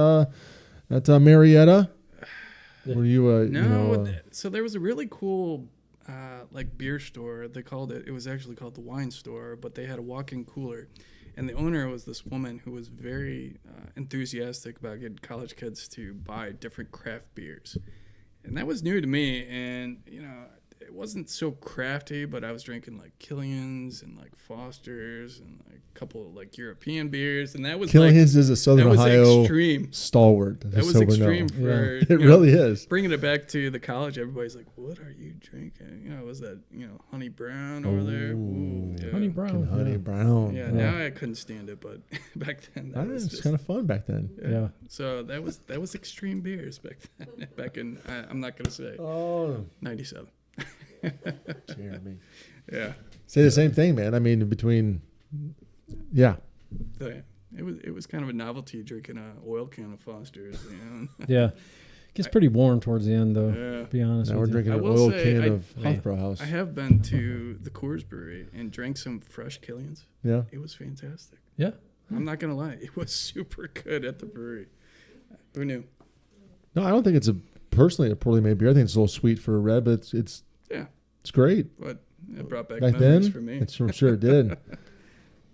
Marietta? Were you No. So there was a really cool like beer store. They called it. It was actually called the Wine Store, but they had a walk-in cooler, and the owner was this woman who was very enthusiastic about getting college kids to buy different craft beers, and that was new to me. And it wasn't so crafty, but I was drinking like Killian's and like Foster's and like a couple of like European beers, and that was Killian's is a Southern that was Ohio extreme. stalwart. That was so we know. extreme for It really is. bringing it back to the college. Everybody's like, "What are you drinking?" Was that Honey Brown over there? Ooh, yeah. Honey Brown. Honey yeah. Brown. Yeah, now I couldn't stand it, but back then that was It's just kind of fun back then. Yeah. So that was extreme beers back then. Back in I'm not gonna say Oh, 97. Jeremy. Yeah. Say the same thing, man. Between, yeah. So, yeah. It was kind of a novelty drinking an oil can of Foster's. Yeah. Gets pretty warm towards the end, though. Yeah. To be honest Now we're with you. drinking I an will oil say can I- of Hofbrauhaus. I have been to the Coors Brewery and drank some fresh Killian's. Yeah. It was fantastic. Yeah. I'm not gonna lie, it was super good at the brewery. Who knew? No, I don't think it's personally a poorly made beer. I think it's a little sweet for a red, but it's Yeah, great. but it brought back Back memories then, for me. I'm sure it did.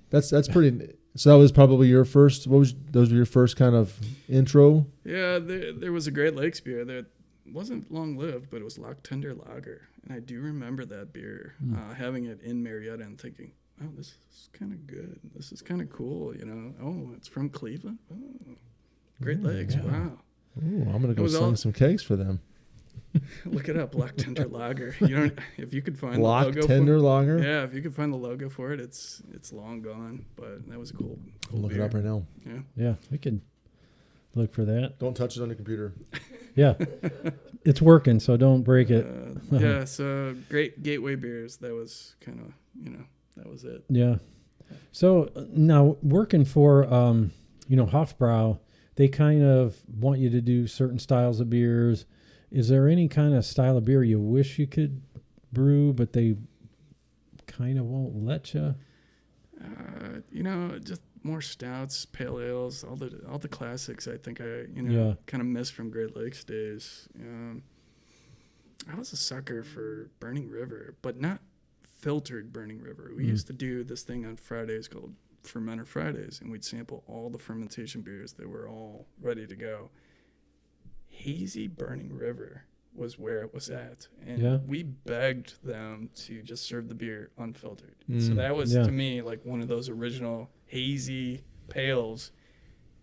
That's pretty. So that was probably your first. Those were your first kind of intro? Yeah, there was a Great Lakes beer that wasn't long lived, but it was Lock Tender Lager, and I do remember that beer, having it in Marietta and thinking, "Oh, this is kind of good. This is kind of cool." Oh, it's from Cleveland. Oh, Great Lakes. yeah. Wow. Ooh, I'm gonna go was sling all- some cakes for them. Look it up, Black Tender Lager. You don't. If you could find Black the logo Tender for, Lager. Yeah, if you could find the logo for it, it's long gone. But that was a cool I'll look beer. it up right now. Yeah. Yeah, we could look for that. Don't touch it on your computer. Yeah, it's working, so don't break it. Yeah. So great gateway beers. That was kind of that was it. Yeah. So now working for Hofbrau, they kind of want you to do certain styles of beers. Is there any kind of style of beer you wish you could brew, but they kind of won't let you? Just more stouts, pale ales, all the classics. I think I kind of miss from Great Lakes days. I was a sucker for Burning River, but not filtered Burning River. We used to do this thing on Fridays called Fermenter Fridays, and we'd sample all the fermentation beers that were all ready to go. Hazy Burning River was where it was at, and we begged them to just serve the beer unfiltered. So that was to me like one of those original hazy pales,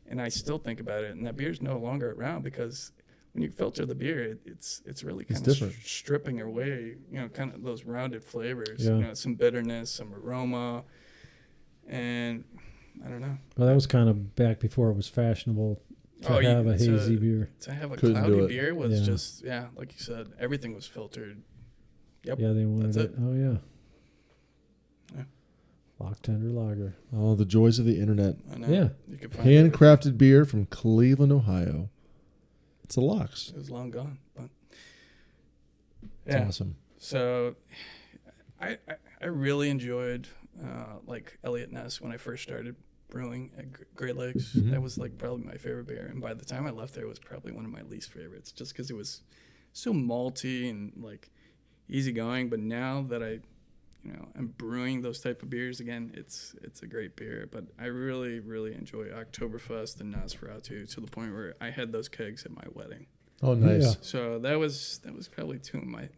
and I still think about it, and that beer's no longer around because when you filter the beer, it's really kind of stripping away, kind of those rounded flavors, some bitterness, some aroma, and I don't know. Well, that was kind of back before it was fashionable to have a hazy beer. To have a cloudy beer was just, like you said, everything was filtered. Yep. Yeah, they wanted it. Oh, yeah. Yeah. Black Tender Lager. Oh, the joys of the internet. I know. Yeah. You could find Handcrafted beer from Cleveland, Ohio. It's a Lux. It was long gone, but It's awesome. So I really enjoyed like Elliot Ness when I first started brewing at Great Lakes. Mm-hmm. That was like probably my favorite beer, and by the time I left there, it was probably one of my least favorites, just because it was so malty and like easygoing. But now that I'm brewing those type of beers again, it's a great beer. But I really, really enjoy Oktoberfest and Nosferatu to the point where I had those kegs at my wedding. Oh, nice. Yeah. So that was probably two of my.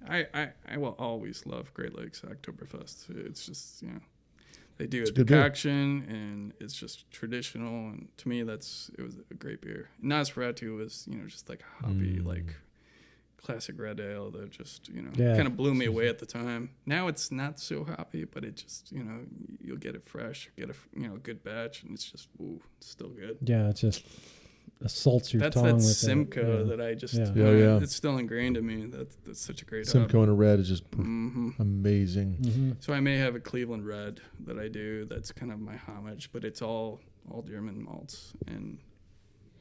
I will always love Great Lakes Oktoberfest. It's just they do a decoction and it's just traditional, and to me it was a great beer. Nosferatu was just like a hoppy like classic red ale that just kind of blew me away at the time. Now it's not so hoppy, but it just you'll get it fresh, get a good batch, and it's just it's still good. Yeah, it just assaults your That's tongue that with Simcoe that I just it's still ingrained in me. That's such a great Simcoe in a red is just amazing. Mm-hmm. So I may have a Cleveland Red that I do. That's kind of my homage, but it's all German malts, and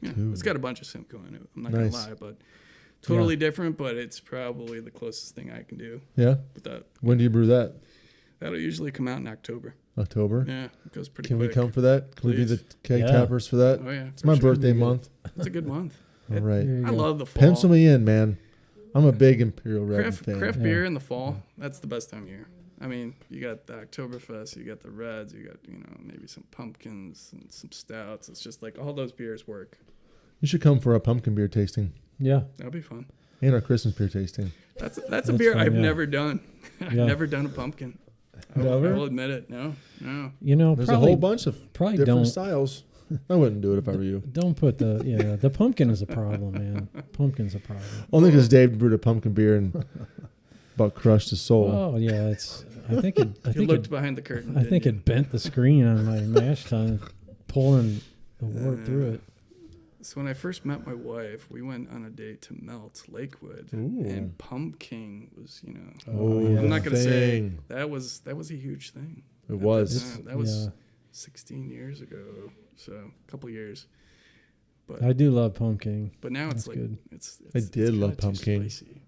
it's got a bunch of Simcoe in it. I'm not gonna lie, but totally different. But it's probably the closest thing I can do. Yeah. With that. When do you brew that? That'll usually come out in October. October. Yeah, it goes pretty Can quick. we come for that? Can we be the keg Yeah. tappers for that? Oh yeah, It's my birthday month. It's a good month. All right. I love the fall. Pencil me in, man. I'm a big Imperial Red fan. Craft beer in the fall. That's the best time of year. I mean, you got the Oktoberfest, you got the Reds, you got maybe some pumpkins and some stouts. It's just like all those beers work. You should come for a pumpkin beer tasting Yeah. That'll be fun. and our Christmas beer tasting. That's a beer fun, I've yeah. never done. I've Yeah. never done a pumpkin. I Never? will admit it. No. There's probably, a whole bunch of probably different don't styles. I wouldn't do it if I were you. don't put the pumpkin is a problem, man. Pumpkin's a problem. Only because Dave brewed a pumpkin beer and about crushed his soul. Oh yeah, I think You looked behind the curtain. I think it bent the screen on my mash tun, pulling the wort through it. So when I first met my wife, we went on a date to Melt Lakewood, Ooh. and pumpkin was, I'm not gonna say that was a huge thing. It at was. that time. That was 16 years ago, so a couple years. But I do love pumpkin. but now it's That's like good. it's I did kinda love too pumpkin. spicy.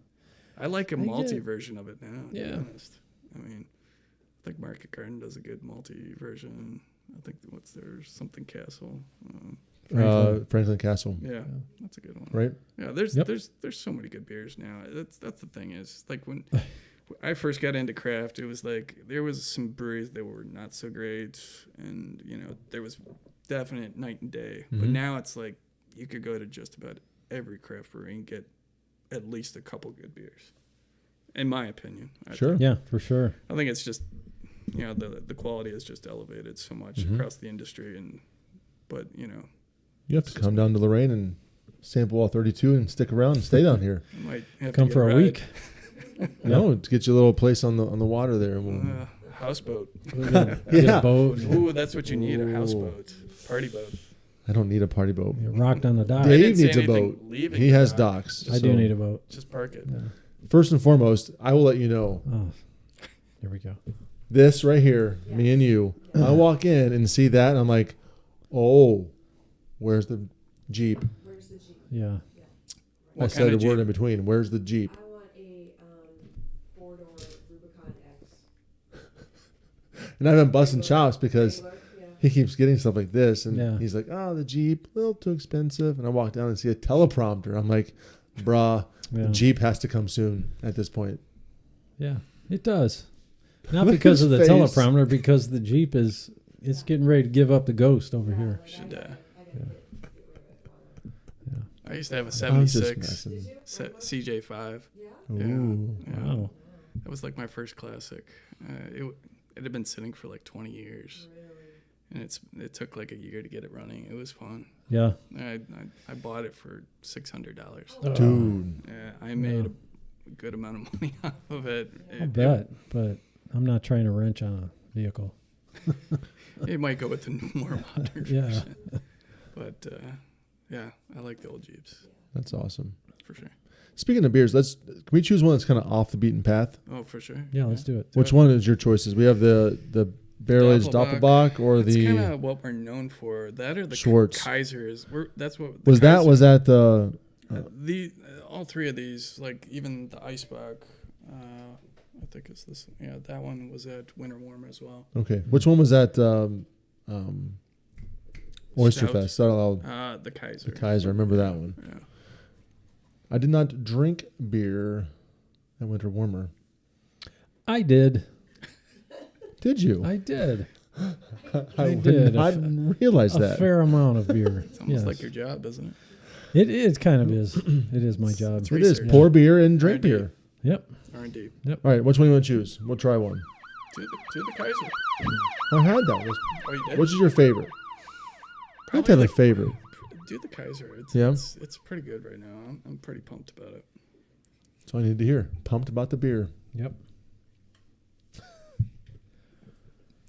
I like a malty version of it now. To be Yeah. honest. I mean, I think Market Garden does a good malty version. I think something Castle. Franklin Castle, Yeah, that's a good one. right? Yeah, there's Yep. there's so many good beers now. That's the thing is like when I first got into craft, it was like there was some breweries that were not so great, and there was definite night and day. But Mhm. now it's like you could go to just about every craft brewery and get at least a couple good beers. In my opinion, Sure. Yeah, for sure. I think it's just the quality has just elevated so much Mhm. across the industry, but You have to come down to Lorraine and sample all 32 and stick around and stay down here. Might have Come to for get a ride. week. No, to get you a little place on the water there. And we'll, Houseboat. Get Yeah. a boat. Ooh, that's what you need, a houseboat. Party boat. I don't need a party boat. Get rocked on the dock. Dave- Dave say needs a anything boat. leaving He the has dock. docks. I do need a boat. Just park it. First and foremost, I will let you know Oh, there we go. this right here, me and you. I walk in and see that, and I'm like, oh, where's the Jeep? Yeah. What I kind said a of word Jeep? in between. Where's the Jeep? I want a four-door Rubicon X. And I've been busting chops because Trailer, yeah. he keeps getting stuff like this, and Yeah. he's like, "Oh, the Jeep, a little too expensive." And I walk down and see a teleprompter. I'm like, "Bruh, Yeah. the Jeep has to come soon." At this point, Yeah. It does. Not Look at because of his the face. teleprompter, because the Jeep is it's getting ready to give up the ghost over here. Should, Yeah. I used to have a I'm just 76 messing. CJ5. Ooh, Yeah. Wow. That was like my first classic. It had been sitting for like 20 years. And it took like a year to get it running. It was fun. Yeah. I bought it for $600. dude. Yeah, I made a good amount of money off of it. I bet, but I'm not trying to wrench on a vehicle. It might go with the more modern Yeah. version. But yeah, I like the old Jeeps That's awesome. for sure. Speaking of beers, can we choose one that's kind of off the beaten path? Oh, for sure. Yeah, let's do it. Which one is your choices? We have the barrel aged Doppelbock or That's kind the of what we're known for. That or the Schwartz. Kaisers. That's what the was that Kaiser- the all three of these, like even the Eisbach, I think it's this. Yeah, that one was at Winter Warm as well. okay? Which one was that? Oyster Stout. Fest. Start out loud. The Kaiser. The Kaiser. I remember that one. Yeah. I did not drink beer at Winter Warmer. I did. Did you? I did. I did. did not realize A that. fair amount of beer. It's almost Yes. like your job, isn't it? It kind of is. It is my job. It's It is. research. Pour beer and drink R&D. beer. Yep. R&D. All right. Which one do you want to choose? We'll try one. Do the Kaiser. I had that. Oh, you did? Which is your favorite? I have to Probably have a like- favorite. Do the Kaiser. Yeah. It's pretty good right now. I'm pretty pumped about it. That's all I need to hear. Pumped about the beer. Yep.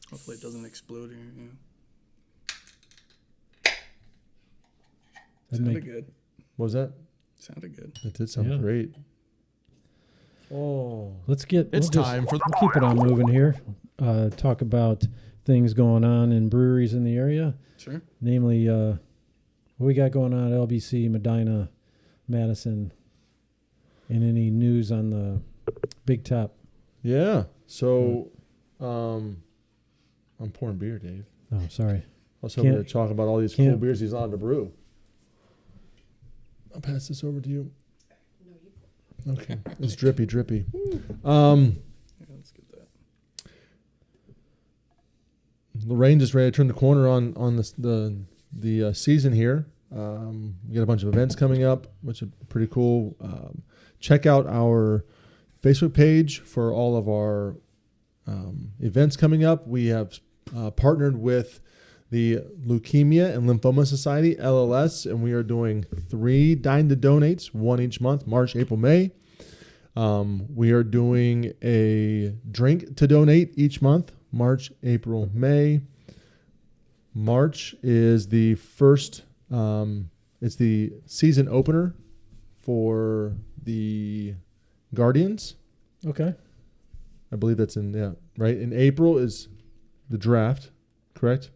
Hopefully it doesn't explode here. Yeah. That'd Sounded make- good. What was that? Sounded good. It did sound Yeah. great. Oh. Let's get. It's we'll just- time for We'll keep it on moving here. Talk about things going on in breweries in the area, Sure. namely what we got going on at LBC, Medina, Madison, and any news on the Big Top. Yeah. So, I'm pouring beer, Dave. Oh, sorry. I was hoping to Can't- talk about all these cool can't- beers he's allowed to brew. I'll pass this over to you. Okay. It's drippy. Yeah, let's get that. Lorraine just ready to turn the corner on the season here. We got a bunch of events coming up, which are pretty cool. Check out our Facebook page for all of our events coming up. We have partnered with the Leukemia and Lymphoma Society, LLS, and we are doing 3 Dine to Donates, one each month, March, April, May. We are doing a drink to donate each month, March, April, May. March is the first, it's the season opener for the Guardians. Okay. I believe that's right? In April is the draft, correct?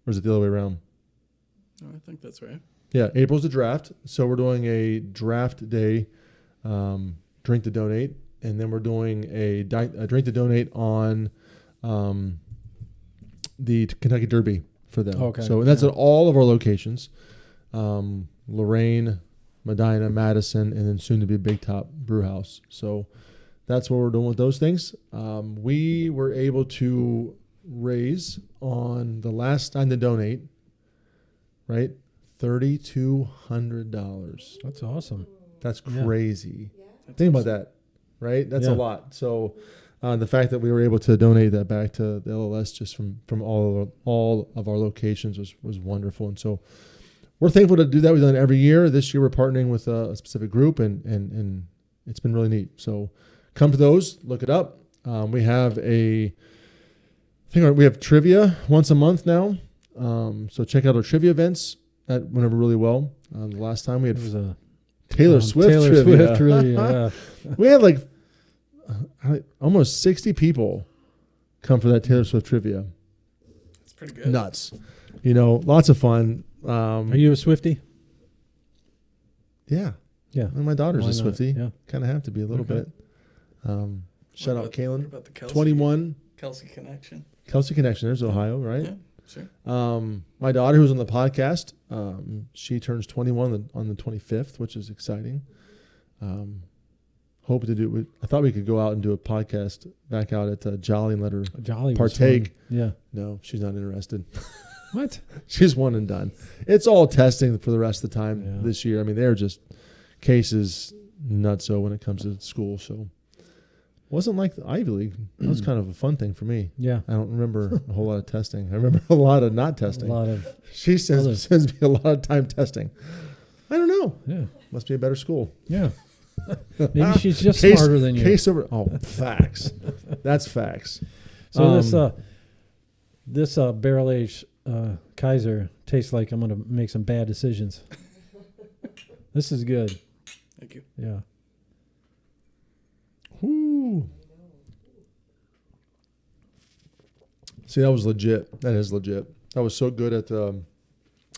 Or is it the other way around? No, I think that's right. Yeah, April's the draft. So we're doing a draft day drink to donate. And then we're doing a drink to donate on the Kentucky Derby for them. Okay. So and that's at all of our locations. Lorraine, Medina, Madison, and then soon to be Big Top Brewhouse. So that's what we're doing with those things. We were able to raise on the last time to donate, right? $3,200. That's awesome. That's Yeah. crazy. That's Think awesome. about that, right? That's Yeah. a lot. So the fact that we were able to donate that back to the LLS just from all of our locations was wonderful. And so we're thankful to do that. We've done it every year. This year we're partnering with a specific group, and it's been really neat. So come to those, look it up. We have we have trivia once a month now. So check out our trivia events. That went over really well. The last time we had a Taylor Swift trivia. Swift trivia. We had like almost 60 people come for that Taylor Swift trivia. That's pretty good. Nuts. Lots of fun. Are you a Swiftie? Yeah. Yeah. And my daughter's Why a not? Swiftie. Yeah. Kind of have to be a little bit. Shout out What Kaylin. about the Kelsey, 21. Kelsey connection? Kelsey Connection. There's Ohio, right? Yeah, sure. My daughter, who's on the podcast, she turns 21 on the 25th, which is exciting. Hope to do. I thought we could go out and do a podcast back out at Jolly and let her Jolly partake. Yeah. No, she's not interested. What? She's one and done. It's all testing for the rest of the time Yeah. this year. I mean, they're just cases nutso when it comes to school. So wasn't like the Ivy League. That was kind of a fun thing for me. Yeah. I don't remember a whole lot of testing. I remember a lot of not testing. A lot of. She sends me a lot of time testing. I don't know. Yeah. Must be a better school. Yeah. Maybe she's just smarter than you. Case over. Oh, facts. That's facts. So this barrel aged Kaiser tastes like I'm gonna make some bad decisions. This is good. Thank you. Yeah. Woo. See, that was legit. That is legit. That was so good at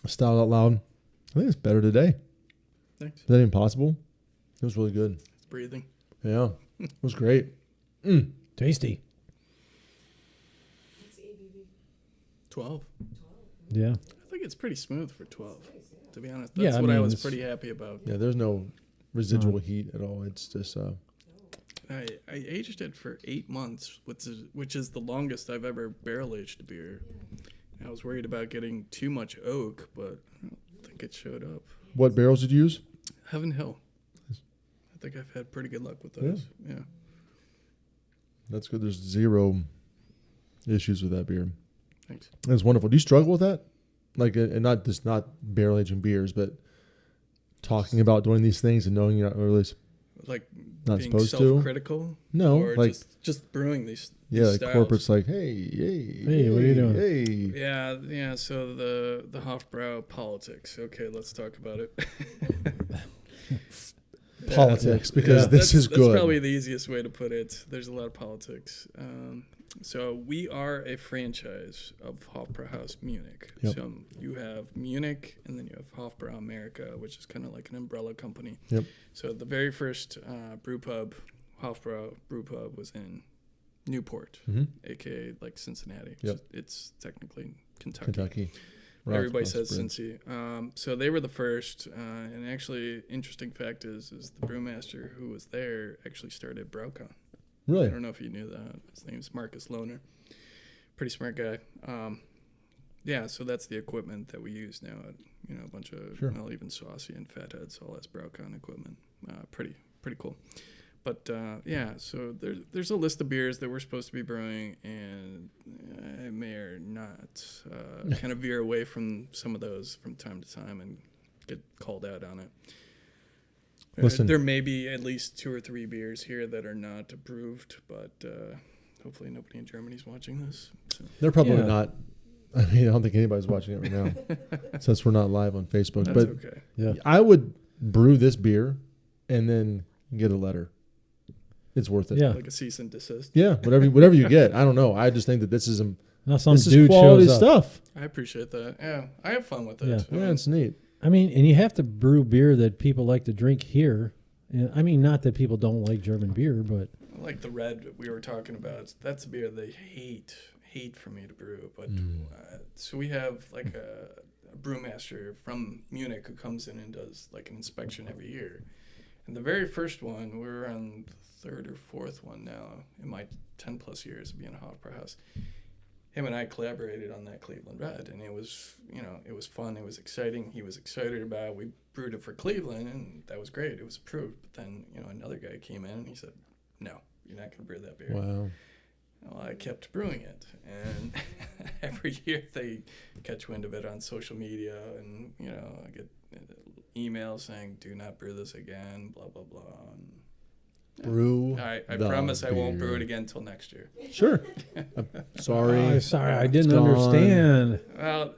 Style Out Loud. I think it's better today. Thanks. Is that even possible? It was really good. It's breathing. Yeah. It was great. Tasty. What's the ABV? 12. Yeah. I think it's pretty smooth for 12, to be honest. Yeah, That's I what I mean, was it's- pretty happy about. Yeah, there's no residual heat at all. It's just I aged it for 8 months, which is the longest I've ever barrel aged a beer. I was worried about getting too much oak, but I don't think it showed up. what barrels did you use? Heaven Hill. I think I've had pretty good luck with those. Yeah. That's good. There's zero issues with that beer. Thanks. That's wonderful. Do you struggle with that? Like, and not barrel aging beers, but talking about doing these things and knowing you're not really Like not being supposed to. self-critical? No, Or like just brewing these yeah, like styles? corporate's like, hey, what are you doing? Hey, Yeah. So the Hofbrau politics. Okay, let's talk about it. politics, because this is good. That's probably the easiest way to put it. There's a lot of politics. So we are a franchise of Hofbrauhaus Munich. Yep. So you have Munich, and then you have Hofbrau America, which is kind of like an umbrella company. Yep. So the very first brew pub, Hofbrau brew pub, was in Newport, aka like Cincinnati. Yep. It's technically Kentucky. Kentucky. Everybody Ross says Bridge. Cincy. So they were the first, and actually, interesting fact is the brewmaster who was there actually started BrewCon. I Really? don't know if you knew that. His name's Marcus Lohner. Pretty smart guy. Yeah, so that's the equipment that we use now. A bunch of, Sure. well, even Saucy and Fatheads, all that's BrewCon equipment. Pretty cool. But yeah, so there's a list of beers that we're supposed to be brewing, and I may or not kind of veer away from some of those from time to time and get called out on it. Listen. There may be at least 2 or 3 beers here that are not approved, but hopefully nobody in Germany is watching this. So. They're probably Yeah. not. I mean, I don't think anybody's watching it right now, since we're not live on Facebook. That's but okay. Yeah. I would brew this beer and then get a letter. It's worth it. Yeah. Like a cease and desist. Yeah, whatever you get. I don't know. I just think that this is Now some this is dude quality shows up. stuff. I appreciate that. Yeah, I have fun with it. Yeah. Yeah, it's neat. I mean, and you have to brew beer that people like to drink here. And, I mean, not that people don't like German beer, but Like the red we were talking about, that's a beer they hate for me to brew. But so we have like a brewmaster from Munich who comes in and does like an inspection every year. And the very first one, we're on the 3rd or 4th one now in my 10 plus years of being a Hofbrauhaus. Him and I collaborated on that Cleveland Red, and it was, it was fun. It was exciting. He was excited about it. We brewed it for Cleveland, and that was great. It was approved. But then, another guy came in and he said, "No, you're not going to brew that beer." Wow. Well, I kept brewing it, and every year they catch wind of it on social media, and I get emails saying, "Do not brew this again," blah blah blah. And, Brew. I promise I won't brew it again until next year. Sure. Sorry. Sorry, I didn't gone. understand. Well,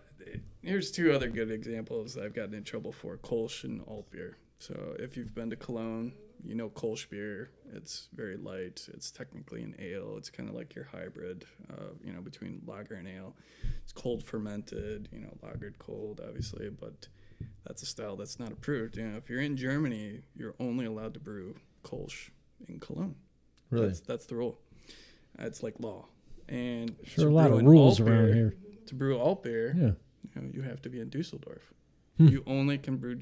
here's two other good examples I've gotten in trouble for: Kolsch and alt beer. So if you've been to Cologne, you know Kolsch beer. It's very light. It's technically an ale. It's kind of like your hybrid, between lager and ale. It's cold fermented, lagered cold, obviously, but that's a style that's not approved. If you're in Germany, you're only allowed to brew Kolsch in Cologne. Really? That's the rule. It's like law. And Sure, a lot of rules around here. To brew alt beer, Yeah. you have to be in Dusseldorf. You only can brew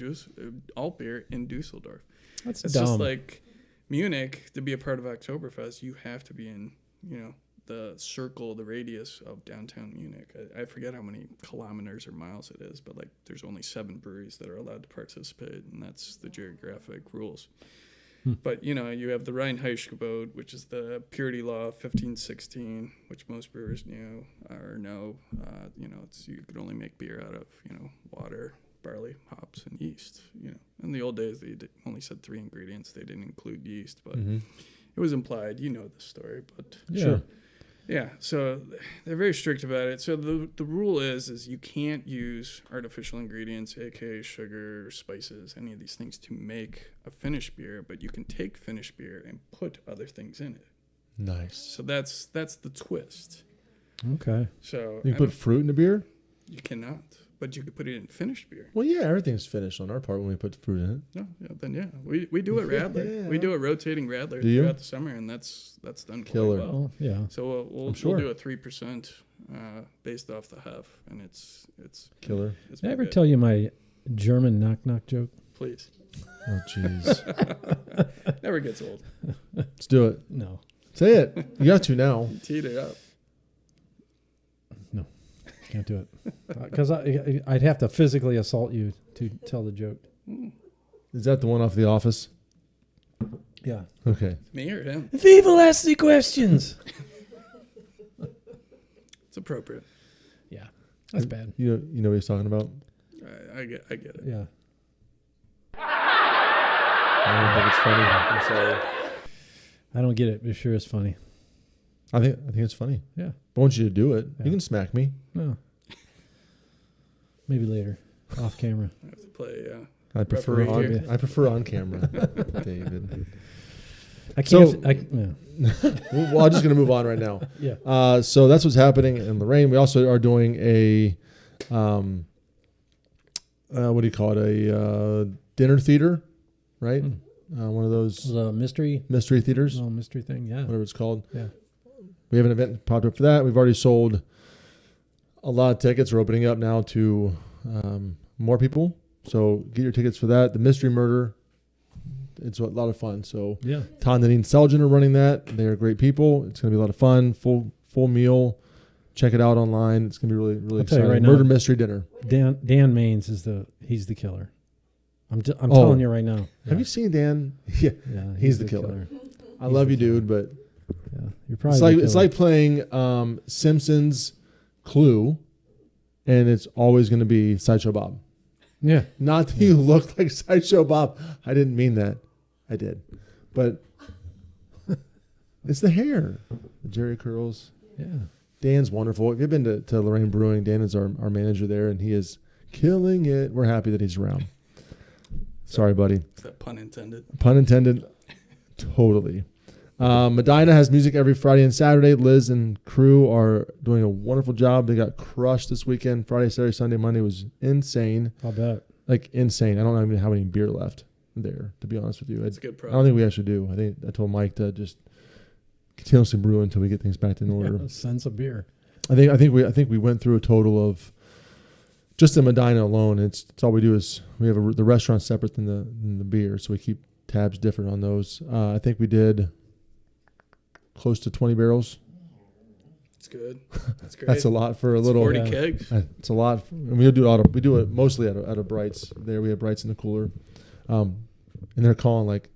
alt beer in Dusseldorf. That's It's dumb. just like Munich. To be a part of Oktoberfest, you have to be in, the circle, the radius of downtown Munich. I forget how many kilometers or miles it is, but there's only 7 breweries that are allowed to participate, and that's the geographic rules. But, you have the Reinheitsgebot, which is the purity law 1516, which most brewers know. You could only make beer out of, water, barley, hops, and yeast. In the old days, they only said 3 ingredients. They didn't include yeast, but it was implied. You know the story, but Sure. Yeah, so they're very strict about it. So the rule is you can't use artificial ingredients, aka sugar, spices, any of these things to make a finished beer, but you can take finished beer and put other things in it. Nice. So that's the twist. Okay. So You can put fruit in the beer? you cannot, but you could put it in finished beer. Well, yeah, everything's finished on our part when we put the fruit in it. No, we do it Radler. Yeah. We do a rotating Radler Do you? throughout the summer, and that's done quite Killer. well. Well, yeah. So we'll sure. do a 3% based off the hef, and it's Killer. It's Did I ever pretty good. tell you my German knock-knock joke? Please. Oh, jeez. Never gets old. Let's do it. No. Say it. You got to now. Teed it up. Can't do it. Because I'd have to physically assault you to tell the joke. Is that the one off The Office? Yeah. Okay. Me or him? People ask the questions. It's appropriate. Yeah. That's bad. You know what he's talking about? I get it. Yeah. I don't think it's funny. I'm sorry. I don't get it, but it sure is funny. I think it's funny. Yeah. I want you to do it. Yeah. You can smack me. No. Maybe later. Off camera. I have to play. I prefer Referee here. I prefer on camera, David. I can't. So- yeah. Well, I'm just gonna move on right now. Yeah. So that's what's happening in Lorraine. We also are doing a, what do you call it? A dinner theater, right? One of those The mystery. mystery theaters, Little mystery thing. Yeah. whatever it's called. Yeah. We have an event popped up for that. We've already sold a lot of tickets. We're opening up now to more people. So get your tickets for that. The Mystery Murder. It's a lot of fun. So Yeah. Todd and Seljan are running that. They are great people. It's going to be a lot of fun. Full meal. Check it out online. It's going to be really, really I'll tell you exciting. right now- Murder mystery dinner. Dan Maines is he's the killer. I'm Oh. telling you right now. Have you seen Dan? Yeah, Yeah. he's the killer. I He's love the you, killer. dude, but Yeah. You're probably. it's like playing Simpsons Clue, and it's always going to be Sideshow Bob. Yeah. Not that you look like Sideshow Bob. I didn't mean that. I did, but it's the hair, the Jerry curls. Yeah. Dan's wonderful. If you've been to Lorraine Brewing, Dan is our manager there, and he is killing it. We're happy that he's around. Sorry, buddy. Is that pun intended? Pun intended. Totally. Medina has music every Friday and Saturday. Liz and crew are doing a wonderful job. They got crushed this weekend. Friday, Saturday, Sunday, Monday was insane. I'll bet. Like insane. I don't even have any beer left there, to be honest with you. That's a good I problem. don't think we actually do. I told Mike to just continuously brew until we get things back in order. Yeah, sense of beer. I think we went through a total of just in Medina alone. It's all we do is we have the restaurant separate than the beer, so we keep tabs different on those. I think we did close to 20 barrels. It's good. That's great. That's a lot for a little. 40 Yeah. kegs. It's a lot, and we do it mostly out of Brights. There we have Brights in the cooler, and they're calling like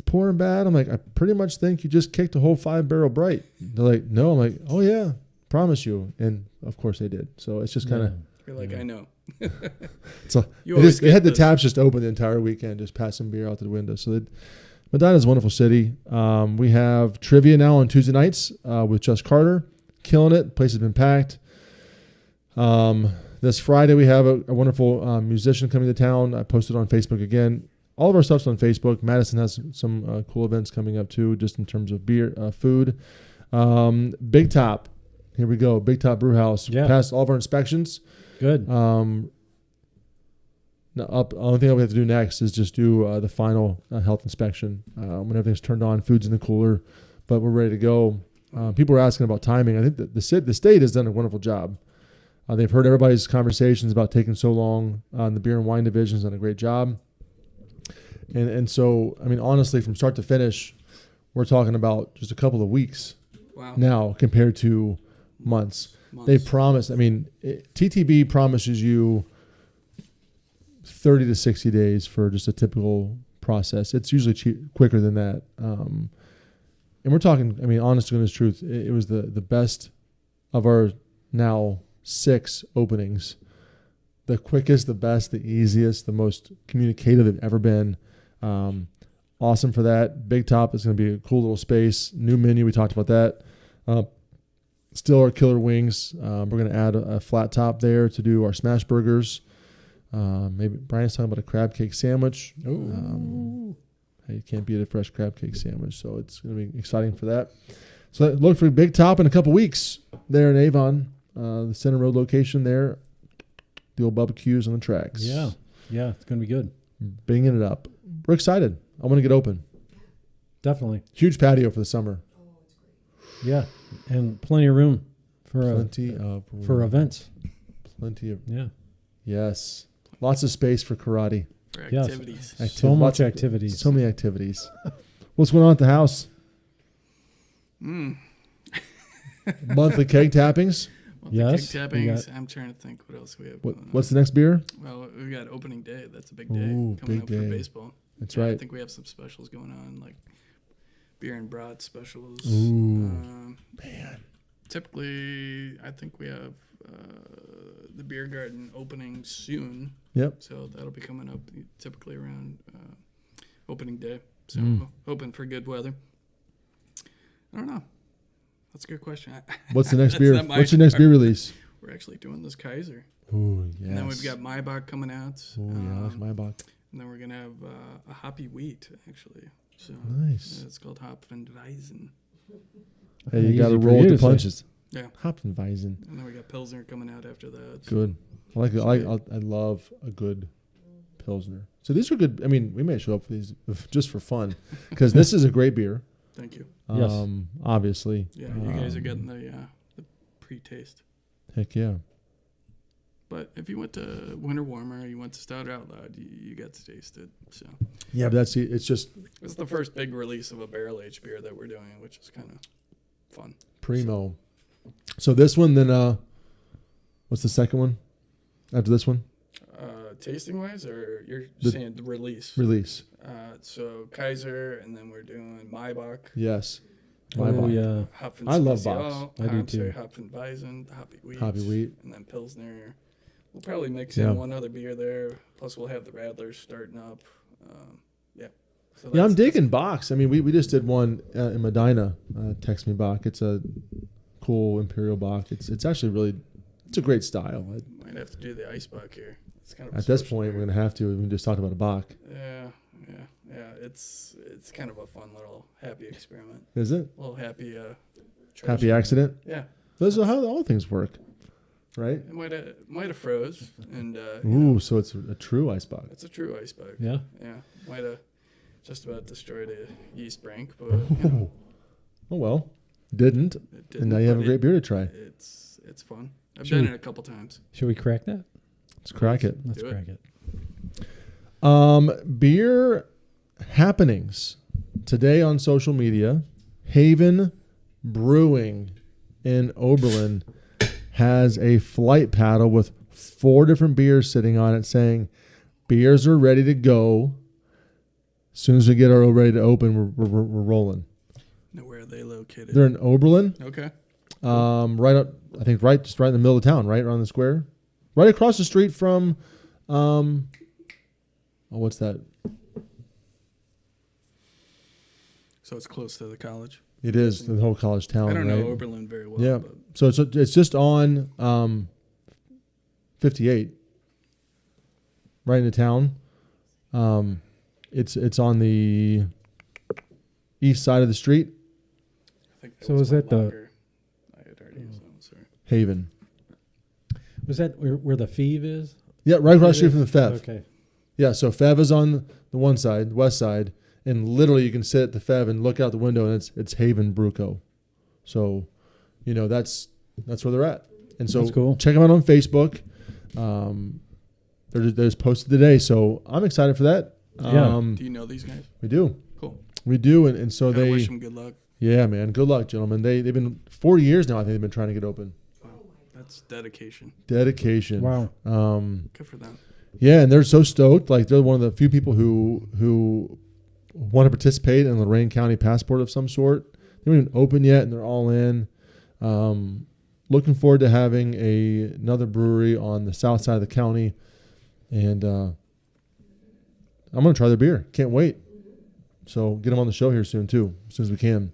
it's pouring bad. I'm like, I pretty much think you just kicked a whole 5-barrel bright. They're like, no. I'm like, oh yeah, promise you. And of course they did. So it's just kind of. You're like, I know. So You they, always they had get the taps just open the entire weekend, just passing beer out the window. So Medina's a wonderful city. We have trivia now on Tuesday nights with Just Carter, killing it. Place has been packed. This Friday we have a wonderful musician coming to town. I posted on Facebook again. All of our stuff's on Facebook. Madison has some cool events coming up too, just in terms of beer, food. Big Top, here we go. Big Top Brewhouse. Yeah. Passed all of our inspections. Good. Only thing we have to do next is just do the final health inspection when everything's turned on. Food's in the cooler, but we're ready to go. People are asking about timing. I think that the state has done a wonderful job. They've heard everybody's conversations about taking so long. The beer and wine division's done a great job. And so, I mean, honestly, from start to finish, we're talking about just a couple of weeks now compared to months. They promised, I mean, TTB promises you 30 to 60 days for just a typical process. It's usually quicker than that. And we're talking, I mean, honest to goodness truth, it was the best of our now 6 openings. The quickest, the best, the easiest, the most communicative they've ever been. Awesome for that. Big Top is going to be a cool little space. New menu, we talked about that. Still our killer wings. We're going to add a flat top there to do our smash burgers. Maybe Brian's talking about a crab cake sandwich. Hey, you can't beat a fresh crab cake sandwich, so it's going to be exciting for that. So look for Big Top in a couple weeks there in Avon, the Center Road location there. The old barbecues on the tracks. Yeah, it's going to be good. Bringing it up. We're excited. I want to get open. Definitely. Huge patio for the summer. Yeah, and plenty of room for for events. Plenty of Yeah. Yes. Lots of space for karate. For Yes. activities. So much activities. So many activities. What's going on at the house? Monthly keg tappings. Yes, Keg tappings. I'm trying to think what else we have. What's the next beer? Well, we got opening day. That's a big day Ooh, coming big up day. for baseball. That's I right. think we have some specials going on, like beer and brat specials. Ooh, man. Typically, I think we have the beer garden opening soon. Yep. So that'll be coming up typically around opening day. So hoping for good weather. I don't know. That's a good question. What's the next beer? not my What's your next beer release? We're actually doing this Kaiser. Ooh, yes. And then we've got Maybach coming out. Oh, yeah, I like Maybach. And then we're going to have a hoppy wheat, actually. So Nice. it's called Hopfenweisen. Hey, you Easy got to for roll you with to the say. punches. Yeah. Hopfenweisen. And then we got Pilsner coming out after that. Good. I love a good Pilsner. So these are good. I mean, we may show up for these just for fun because this is a great beer. Thank you. Yes. Obviously. Yeah, you guys are getting the pre-taste. Heck yeah. But if you went to Winter Warmer, you went to Stout Out Loud, you got to taste it. So Yeah, but it's just it's the first big release of a barrel-aged beer that we're doing, which is kind of fun. primo. So this one, then what's the second one after this one? Tasting-wise, or you're saying the release? Release. So Kaiser, and then we're doing Maybach. Yes. Oh, yeah. I love Box. I do too. Hopfenweisen, the Hoppy Wheat. Hoppy Wheat. And then Pilsner. We'll probably mix Yeah. in one other beer there. Plus, we'll have the Radlers starting up. So Yeah, I'm digging Box. I mean, we just did one in Medina. Text me Bach. It's a cool Imperial Bach. It's actually really, it's a great style. Might have to do the ice Bach here. It's kind of At this point, we're going to have to. We just talked about a Bach. Yeah. It's kind of a fun little happy experiment. Is it? A little happy. Happy accident? Yeah. Those are how all things work, right? It might have froze, and Ooh, so it's a true ice Bach. it's a true ice Bach. Yeah. Yeah. Might have just about destroyed a yeast brink, but Oh, well, didn't. it didn't. And now you have a but great beer to try. It's fun. I've Should done we- it a couple times. Should we crack that? Let's crack it. Let's Do it. crack it. Beer happenings today on social media. Haven Brewing in Oberlin has a flight paddle with 4 different beers sitting on it saying beers are ready to go. As soon as we get our ready to open, we're rolling. Now, where are they located? They're in Oberlin. Okay. Right up, I think just right in the middle of town, right around the square, right across the street from, what's that? So it's close to the college. It is the whole college town. I don't right? know Oberlin very well. Yeah. But So it's just on 58, right into town. It's on the east side of the street. I think So was is my that the- locker. I had already used that. Sorry. Haven. Was that where the Feeve is? Yeah, right across the street from the Fev. Okay. Yeah, so Fev is on the one side, west side, and literally you can sit at the Fev and look out the window, and it's Haven Brew Co. So, that's where they're at. And so That's cool. check them out on Facebook. They're just posted today, so I'm excited for that. Yeah. Do you know these guys? We do. Cool. We do, and so Gotta they. wish them good luck. Yeah, man. Good luck, gentlemen. They've been 4 years now. I think they've been trying to get open. That's dedication. Dedication. Wow. Good for them. Yeah, and they're so stoked. Like they're one of the few people who want to participate in the Lorain County passport of some sort. They haven't even open yet, and they're all in. Looking forward to having another brewery on the south side of the county, and I'm gonna try their beer. Can't wait. So get them on the show here soon too, as soon as we can.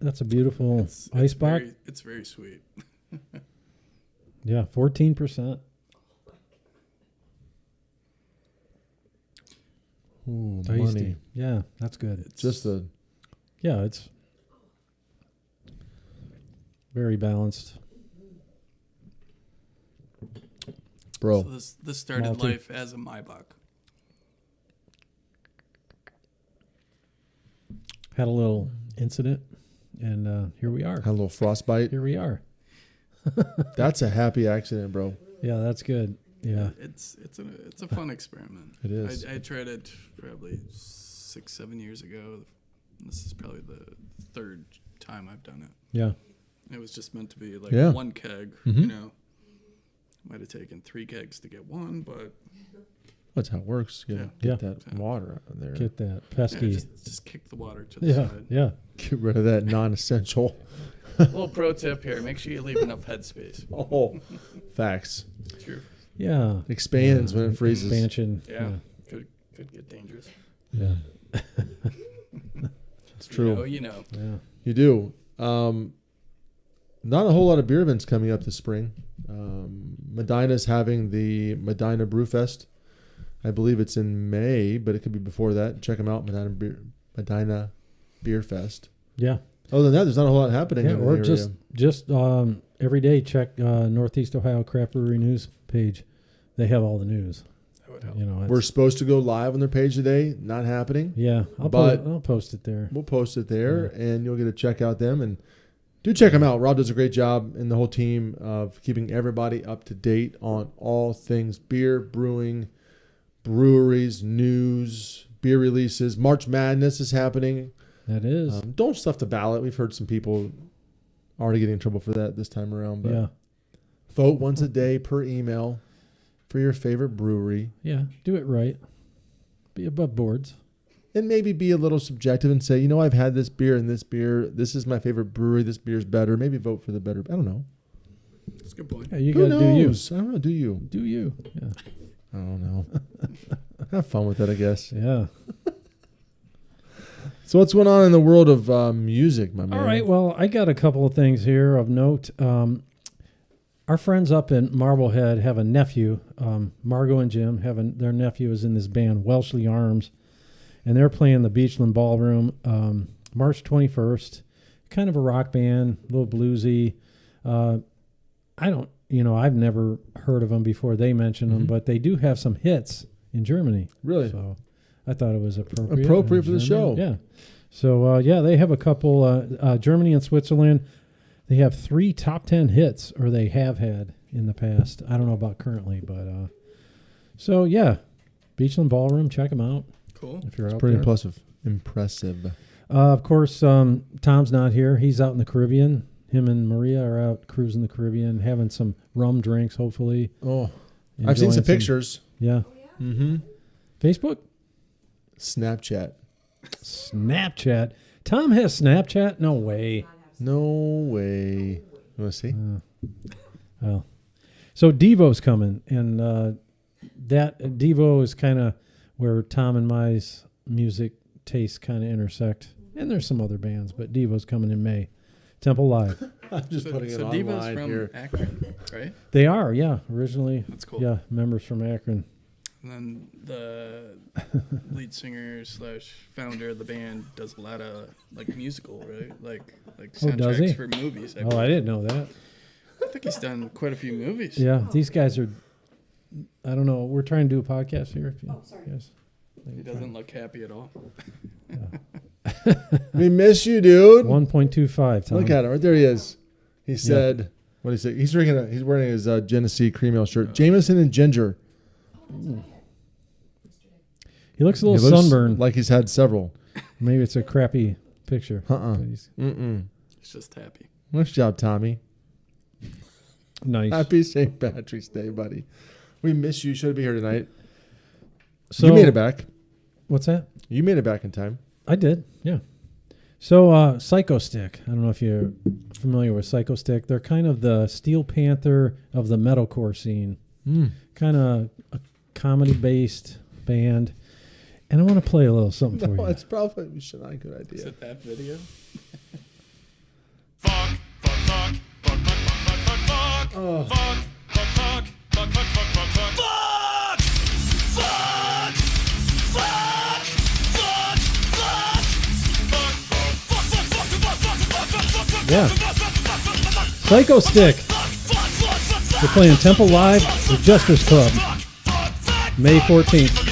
That's a beautiful It's ice box. It's very sweet. Yeah, 14%. Ooh, Tasty. money. Yeah, that's good. It's Just the Yeah, it's very balanced. bro. So this started Malty. life as a Maibach. Had a little incident, and here we are. Had a little frostbite. Here we are. That's a happy accident, bro. Yeah, that's good. Yeah. It's a fun experiment. It is. I tried it probably 6-7 years ago. This is probably the third time I've done it. Yeah. It was just meant to be like Yeah. one keg, Mhm. Might have taken 3 kegs to get one, but That's how it works. You gotta get Yeah. that water out of there. Get that yeah, pesky. just kick the water to the Yeah. side. Yeah. Get rid of that non-essential. Little pro tip here: make sure you leave enough headspace. Oh, facts. True. Yeah. Expands when it freezes. Expansion. Yeah. Could get dangerous. Yeah. It's true. You know. Yeah. You do. Not a whole lot of beer events coming up this spring. Medina's having the Medina Brew Fest. I believe it's in May, but it could be before that. Check them out, Medina Beer Fest. Yeah. Other than that, there's not a whole lot happening Yeah. in the Or area. just every day check Northeast Ohio Craft Brewery News page. They have all the news. That would help. We're supposed to go live on their page today. Not happening. Yeah. but- I'll post it there. We'll post it there, and you'll get to check out them. And do check them out. Rob does a great job, and the whole team, of keeping everybody up to date on all things beer, brewing, breweries, news, beer releases. March Madness is happening. That is. Don't stuff the ballot. We've heard some people already getting in trouble for that this time around. But Yeah. vote once a day per email for your favorite brewery. Yeah. Do it right. Be above boards. And maybe be a little subjective and say, I've had this beer and this beer. This is my favorite brewery. This beer's better. Maybe vote for the better. I don't know. That's a good point. Yeah, you Who got to do you. knows? I don't know. Do you? Do you. Yeah. I don't know. Have fun with it, I guess. Yeah. So what's going on in the world of music, my man? All right. Well, I got a couple of things here of note. Our friends up in Marblehead have a nephew. Margot and Jim their nephew is in this band, Welshly Arms, and they're playing the Beachland Ballroom March 21st. Kind of a rock band, a little bluesy. I've never heard of them before they mentioned them, but they do have some hits in Germany. Really? So I thought it was appropriate. Appropriate for the German. show. Yeah. So, they have a couple, Germany and Switzerland. They have 3 top 10 hits, or they have had in the past. I don't know about currently, but Beachland Ballroom, check them out Cool. if you're out Pretty there. impressive. Of course, Tom's not here. He's out in the Caribbean. Him and Maria are out cruising the Caribbean, having some rum drinks, hopefully. Oh, I've seen Enjoying some pictures. Yeah. Mm-hmm. Facebook? Snapchat. Snapchat. Tom has Snapchat? No way. No way. You want to see? Well, so Devo's coming, and that Devo is kind of where Tom and my music tastes kind of intersect. And there's some other bands, but Devo's coming in May. Temple Live. I'm just putting it Devo's online from here. Akron, right? They are, yeah. Originally, That's cool. yeah, members from Akron. And then the lead singer / founder of the band does a lot of like musical, right? Like Oh, does he? soundtracks for movies. Oh, I didn't know that. I think he's done quite a few movies. Yeah, these guys are. I don't know. We're trying to do a podcast here. If you sorry. guys, He doesn't look happy at all. We miss you, dude. 1.25. Tom. Look at him. Right there he is. He said, what did he say? He's drinking. He's wearing his Genesee cream ale shirt. Jameson and ginger. He looks a He little looks sunburned. like he's had several. Maybe it's a crappy picture. Uh-uh. But he's He's just happy. Nice job, Tommy. nice. Happy St. Patrick's Day, buddy. We miss you. Should be here tonight. So, You made it back. What's that? You made it back in time. I did, yeah. So Psycho Stick. I don't know if you're familiar with Psycho Stick. They're kind of the Steel Panther of the metalcore scene. Kind of a comedy-based band. And I want to play a little something for No, you. it's probably not a good Is idea. it that video? Yeah. Psycho Stick. They're playing Temple Live, the Justice Club, May 14th.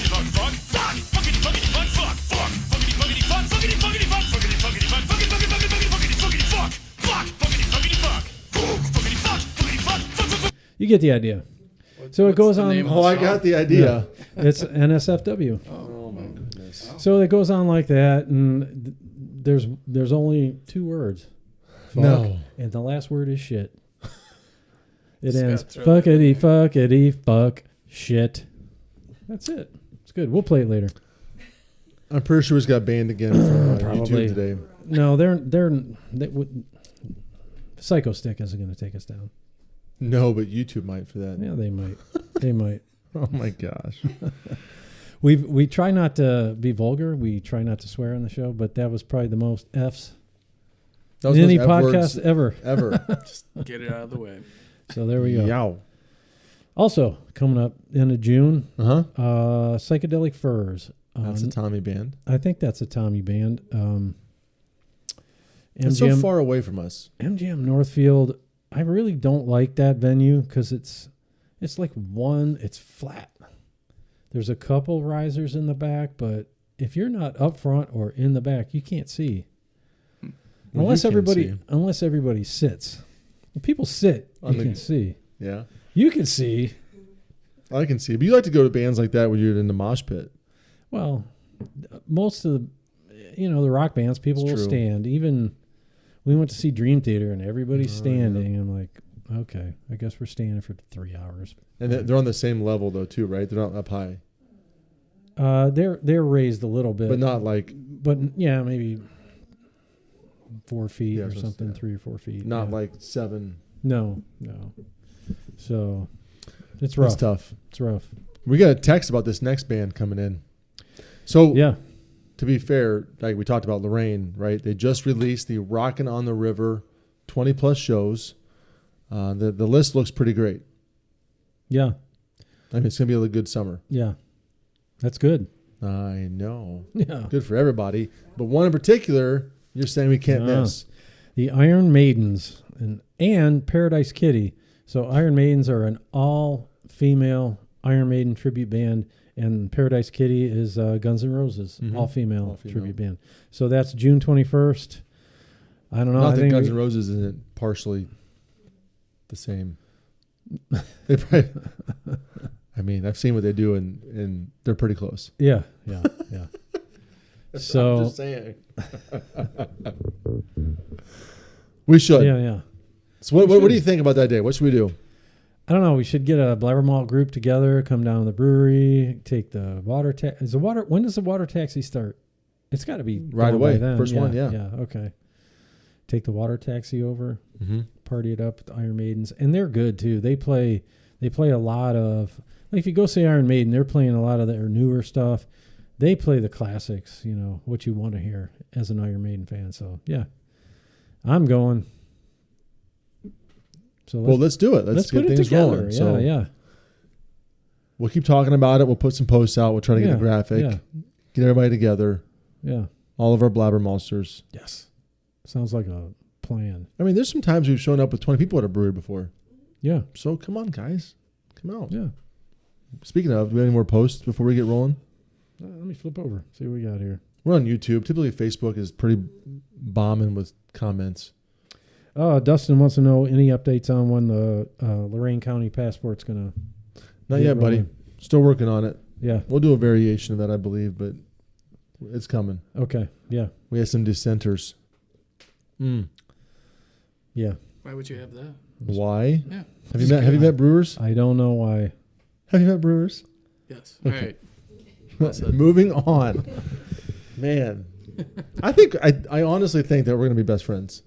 You get the idea. So it goes the on. name of Oh, I got the idea. It's NSFW. Oh, my goodness. So it goes on like that, and there's only 2 words. Fuck, No. and the last word is shit. It Just ends gotta throw that in fuckity fuck shit. That's it. It's good. We'll play it later. I'm pretty sure he's got banned again from Probably. YouTube today. No, they would. Psycho Stick isn't going to take us down. No, but YouTube might for that. Yeah, they might. They might. Oh, my gosh. We try not to be vulgar. We try not to swear on the show, but that was probably the most F's That was in any those F words podcast ever. ever. Get it out of the way. So there we go. Yow. Also coming up end of June, Uh-huh. Psychedelic Furs. That's a Tommy band. I think that's a Tommy band. It's so far away from us. MGM Northfield. I really don't like that venue because it's like it's flat. There's a couple risers in the back, but if you're not up front or in the back, you can't see. Well, unless you can everybody sits. If people sit, On you the- can see. Yeah. You can see. I can see. But you like to go to bands like that when you're in the mosh pit. Well, most of the rock bands, people It's will true. stand. Even we went to see Dream Theater and everybody's standing. I'm like, okay, I guess we're standing for 3 hours. And they're on the same level, though, too, right? They're not up high. They're raised a little bit, But not like, but yeah, maybe 4 feet Yeah, or so- something, yeah. 3 or 4 feet. not yeah. like 7. No. So it's rough. That's tough. It's rough. We got a text about this next band coming in. So, Yeah. to be fair, like we talked about Lorraine, right? They just released the Rockin' on the River 20-plus shows. The list looks pretty great. Yeah. I mean, it's going to be a good summer. Yeah. That's good. I know. Yeah. Good for everybody. But one in particular, you're saying we can't Yeah. miss. The Iron Maidens and Paradise Kitty. So Iron Maidens are an all-female Iron Maiden tribute band, and Paradise Kitty is Guns N' Roses, Mhm. all-female All-female. tribute band. So that's June 21st. I don't know. Not I that think Guns N' Roses isn't partially the same. They probably, I mean, I've seen what they do, and they're pretty close. Yeah. I'm So just saying. We should. yeah. So what do should. you think about that day? What should we do? I don't know. We should get a BlabberMalt group together, come down to the brewery, take the water taxi. When does the water taxi start? It's got to be Right going away. by then. First one, yeah. Yeah, okay. Take the water taxi over, Mm-hmm. party it up with the Iron Maidens. And they're good, too. They play a lot of... Like if you go see Iron Maiden, they're playing a lot of their newer stuff. They play the classics, you know, what you want to hear as an Iron Maiden fan. So, yeah. I'm going... So Let's do it. Let's get put it things together. rolling. Yeah, So yeah. we'll keep talking about it. We'll put some posts out. We'll try to get a graphic. Yeah. Get everybody together. Yeah. All of our BlabberMaltsters. Yes. Sounds like a plan. I mean, there's some times we've shown up with 20 people at a brewery before. Yeah. So come on, guys. Come out. Yeah. Speaking of, do we have any more posts before we get rolling? Let me flip over. See what we got here. We're on YouTube. Typically, Facebook is pretty bombing with comments. Dustin wants to know any updates on when the Lorain County passport's going to... Not yet, buddy. Still working on it. Yeah. We'll do a variation of that, I believe, but it's coming. Okay. Yeah. We have some dissenters. Yeah. Why would you have that? Why? Yeah. Have you met brewers? I don't know why. Have you met brewers? Yes. All right. Well said. Moving on. Man. I honestly think that we're going to be best friends.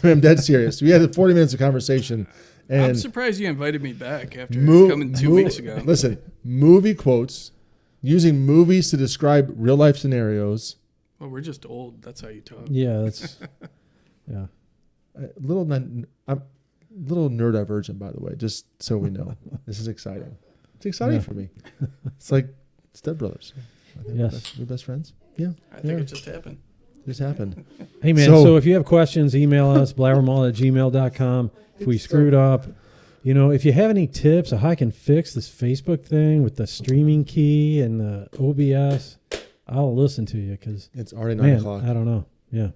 I'm dead serious. We had 40 minutes of conversation. And I'm surprised you invited me back after coming 2 weeks ago. Listen, movie quotes, using movies to describe real life scenarios. Well, we're just old. That's how you talk. Yeah, that's... yeah. I'm a little neurodivergent, by the way, just so we know. This is exciting. It's exciting for me. It's like Step Brothers. I think Yes. we're best friends. Yeah. I think it just happened. It just happened. Hey, man, so if you have questions, email us, blabbermalt@gmail.com. If we screwed up, you know, if you have any tips of how I can fix this Facebook thing with the streaming key and the OBS, I'll listen to you because... It's already 9 o'clock. I don't know. Yeah.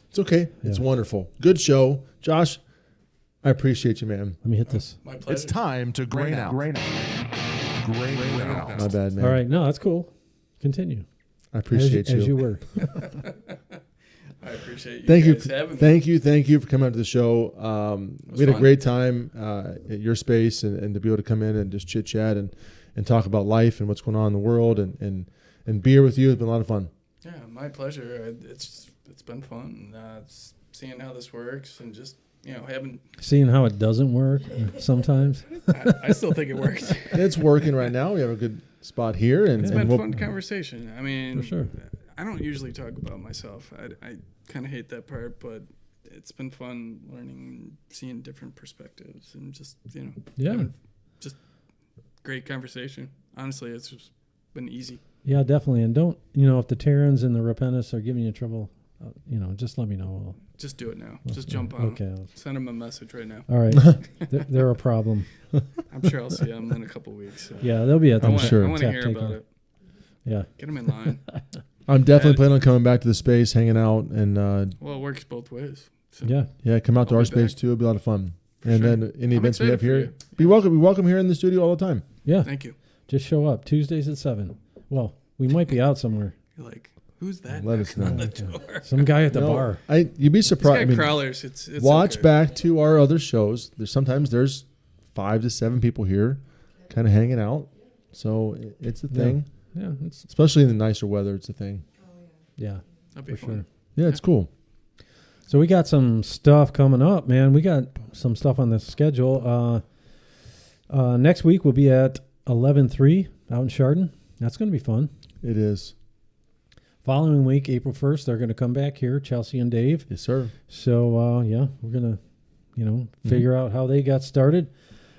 It's okay. It's Yeah. wonderful. Good show. Josh, I appreciate you, man. Let me hit this. My pleasure. It's time to grain out. Grain out. My bad, man. All right. No, that's cool. Continue. I appreciate as you were. I appreciate you Thank you. guys having me. Thank you for coming out to the show. We had a fun. great time at your space and to be able to come in and just chit chat and talk about life and what's going on in the world and beer with you has been a lot of fun. Yeah, my pleasure. It's been fun seeing how this works and just, you know, having... Seeing how it doesn't work sometimes. I still think it works. It's working right now. We have a good spot here. And, It's and been we'll- fun conversation. I mean, For sure. I don't usually talk about myself. I kind of hate that part, but it's been fun learning, seeing different perspectives, and just, you know, Yeah. having just great conversation. Honestly, it's just been easy. Yeah, definitely. And don't, you know, if the Terrans and the Rapentis are giving you trouble, you know, just let me know. Just do it now. Just jump on. Okay. Send them a message right now. All right. They're a problem. I'm sure I'll see them in a couple weeks. So. Yeah, they'll be at the I'm sure. I want to tap hear about takeover. it. Yeah. Get them in line. I'm definitely planning on coming back to the space, hanging out, and Well, it works both ways. So. Yeah. come out to I'll our be space back. too. It'll be a lot of fun. And sure. then any I'm events we have excited for here, you. be welcome here in the studio all the time. Yeah. Thank you. Just show up Tuesdays at 7. Well, we might be out somewhere. You're like, who's that? Let us knocking know. on the door? Some guy at the No, bar. you'd be He's surprised. got I mean, crawlers. It's watch okay. back to our other shows. Sometimes there's 5 to 7 people here, kind of hanging out. So it's a thing, Yeah. It's, especially in the nicer weather. It's a thing. yeah. That'd be For fun. sure. Yeah, it's cool. So we got some stuff coming up, man. We got some stuff on the schedule. Next week we'll be at 11-3 out in Chardon. That's going to be fun. It is. Following week, April 1st, they're going to come back here, Chelsea and Dave. Yes, sir. So, yeah, we're going to, figure out how they got started.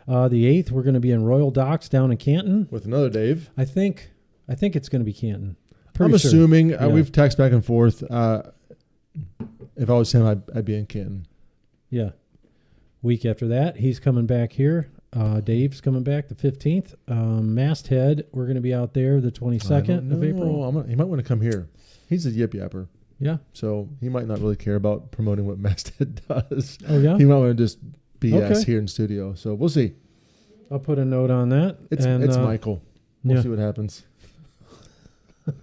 The 8th, we're going to be in Royal Docks down in Canton. With another Dave. I think it's going to be Canton. I'm Pretty sure. assuming Yeah. we've texted back and forth. If I was him, I'd be in Canton. Yeah. Week after that, he's coming back here. Dave's coming back the 15th. Masthead, we're going to be out there the 22nd of April. He might want to come here. He's a yip yapper, Yeah. so he might not really care about promoting what Masthead does. Oh, yeah? He might want to just BS Okay. here in studio. So we'll see. I'll put a note on that. It's and, Michael. We'll yeah. see what happens. I'm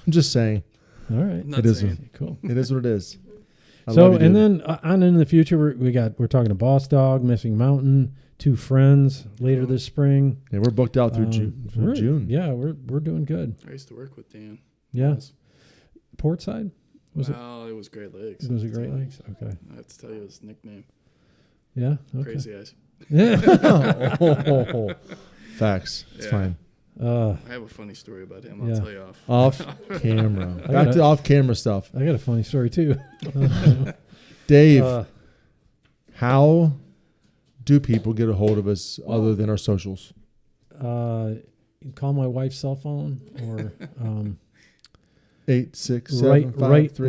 just saying. All right. Not It is. saying. Cool. It is what it is. So, love you, and dude. then on in the future, we're talking to Boss Dog, Missing Mountain, Two Friends later this spring. Yeah, we're booked out through June. Yeah, we're doing good. I used to work with Dan. Yeah. Portside? Well, it was Great Lakes. Was it Great Lakes? Okay. I have to tell you his nickname. Yeah. Okay. Crazy Eyes. Yeah. Facts. It's Yeah. fine. I have a funny story about him. I'll tell you off. Off camera. Back to off camera stuff. I got a funny story too. Dave, how do people get a hold of us other than our socials? You can call my wife's cell phone or 867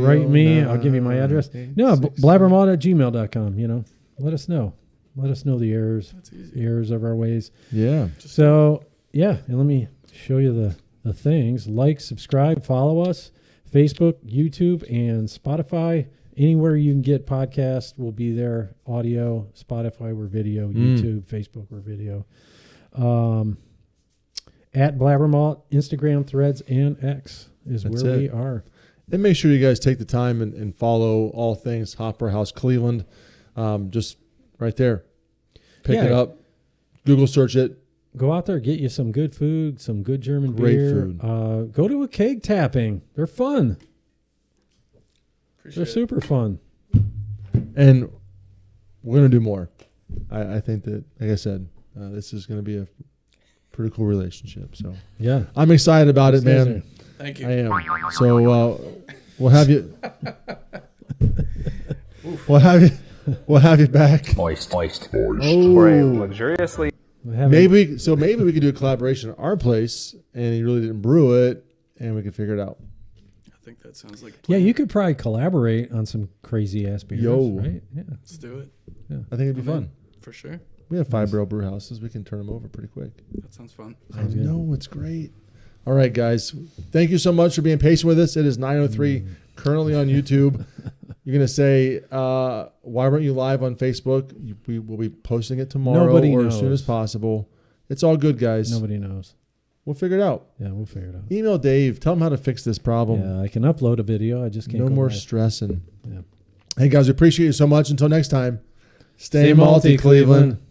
write me. I'll give you my address. No, blabbermalt@gmail.com. You know, let us know. Let us know the errors. That's easy. The errors of our ways. Yeah. So yeah, and let me show you the things. Like, subscribe, follow us. Facebook, YouTube, and Spotify. Anywhere you can get podcasts, we'll be there. Audio, Spotify, we're video. YouTube, Facebook, we're video. At BlabberMalt, Instagram, Threads, and X is That's where it. we are. And make sure you guys take the time and follow all things Hofbrauhaus Cleveland. Just right there. Pick it up. Google search it. Go out there, get you some good food, some good German Great beer. food. Go to a keg tapping. They're fun. Appreciate They're it. super fun. And we're going to do more. I think that, like I said, this is going to be a pretty cool relationship. So Yeah. I'm excited about it, man. Thank you. I am. So we'll have you. We'll have you back. Moist. Spray luxuriously. Maybe we could do a collaboration at our place, and you really didn't brew it, and we could figure it out. I think that sounds like a Yeah, plan. you could probably collaborate on some crazy ass beers, Yo. right? Yeah. Let's do it. I think it'd be I'm fun. in, for sure. We have 5-barrel brew houses. We can turn them over pretty quick. That sounds fun. I know, it's great. All right, guys. Thank you so much for being patient with us. It is 9:03, currently on YouTube. You're going to say, why weren't you live on Facebook? We will be posting it tomorrow Nobody or as soon knows. as possible. It's all good, guys. Nobody knows. We'll figure it out. Yeah, we'll figure it out. Email Dave. Tell him how to fix this problem. Yeah, I can upload a video. I just can't No go more live. stressing. Yeah. Hey, guys, we appreciate you so much. Until next time, Stay stay malty, malty, Cleveland. Fuck.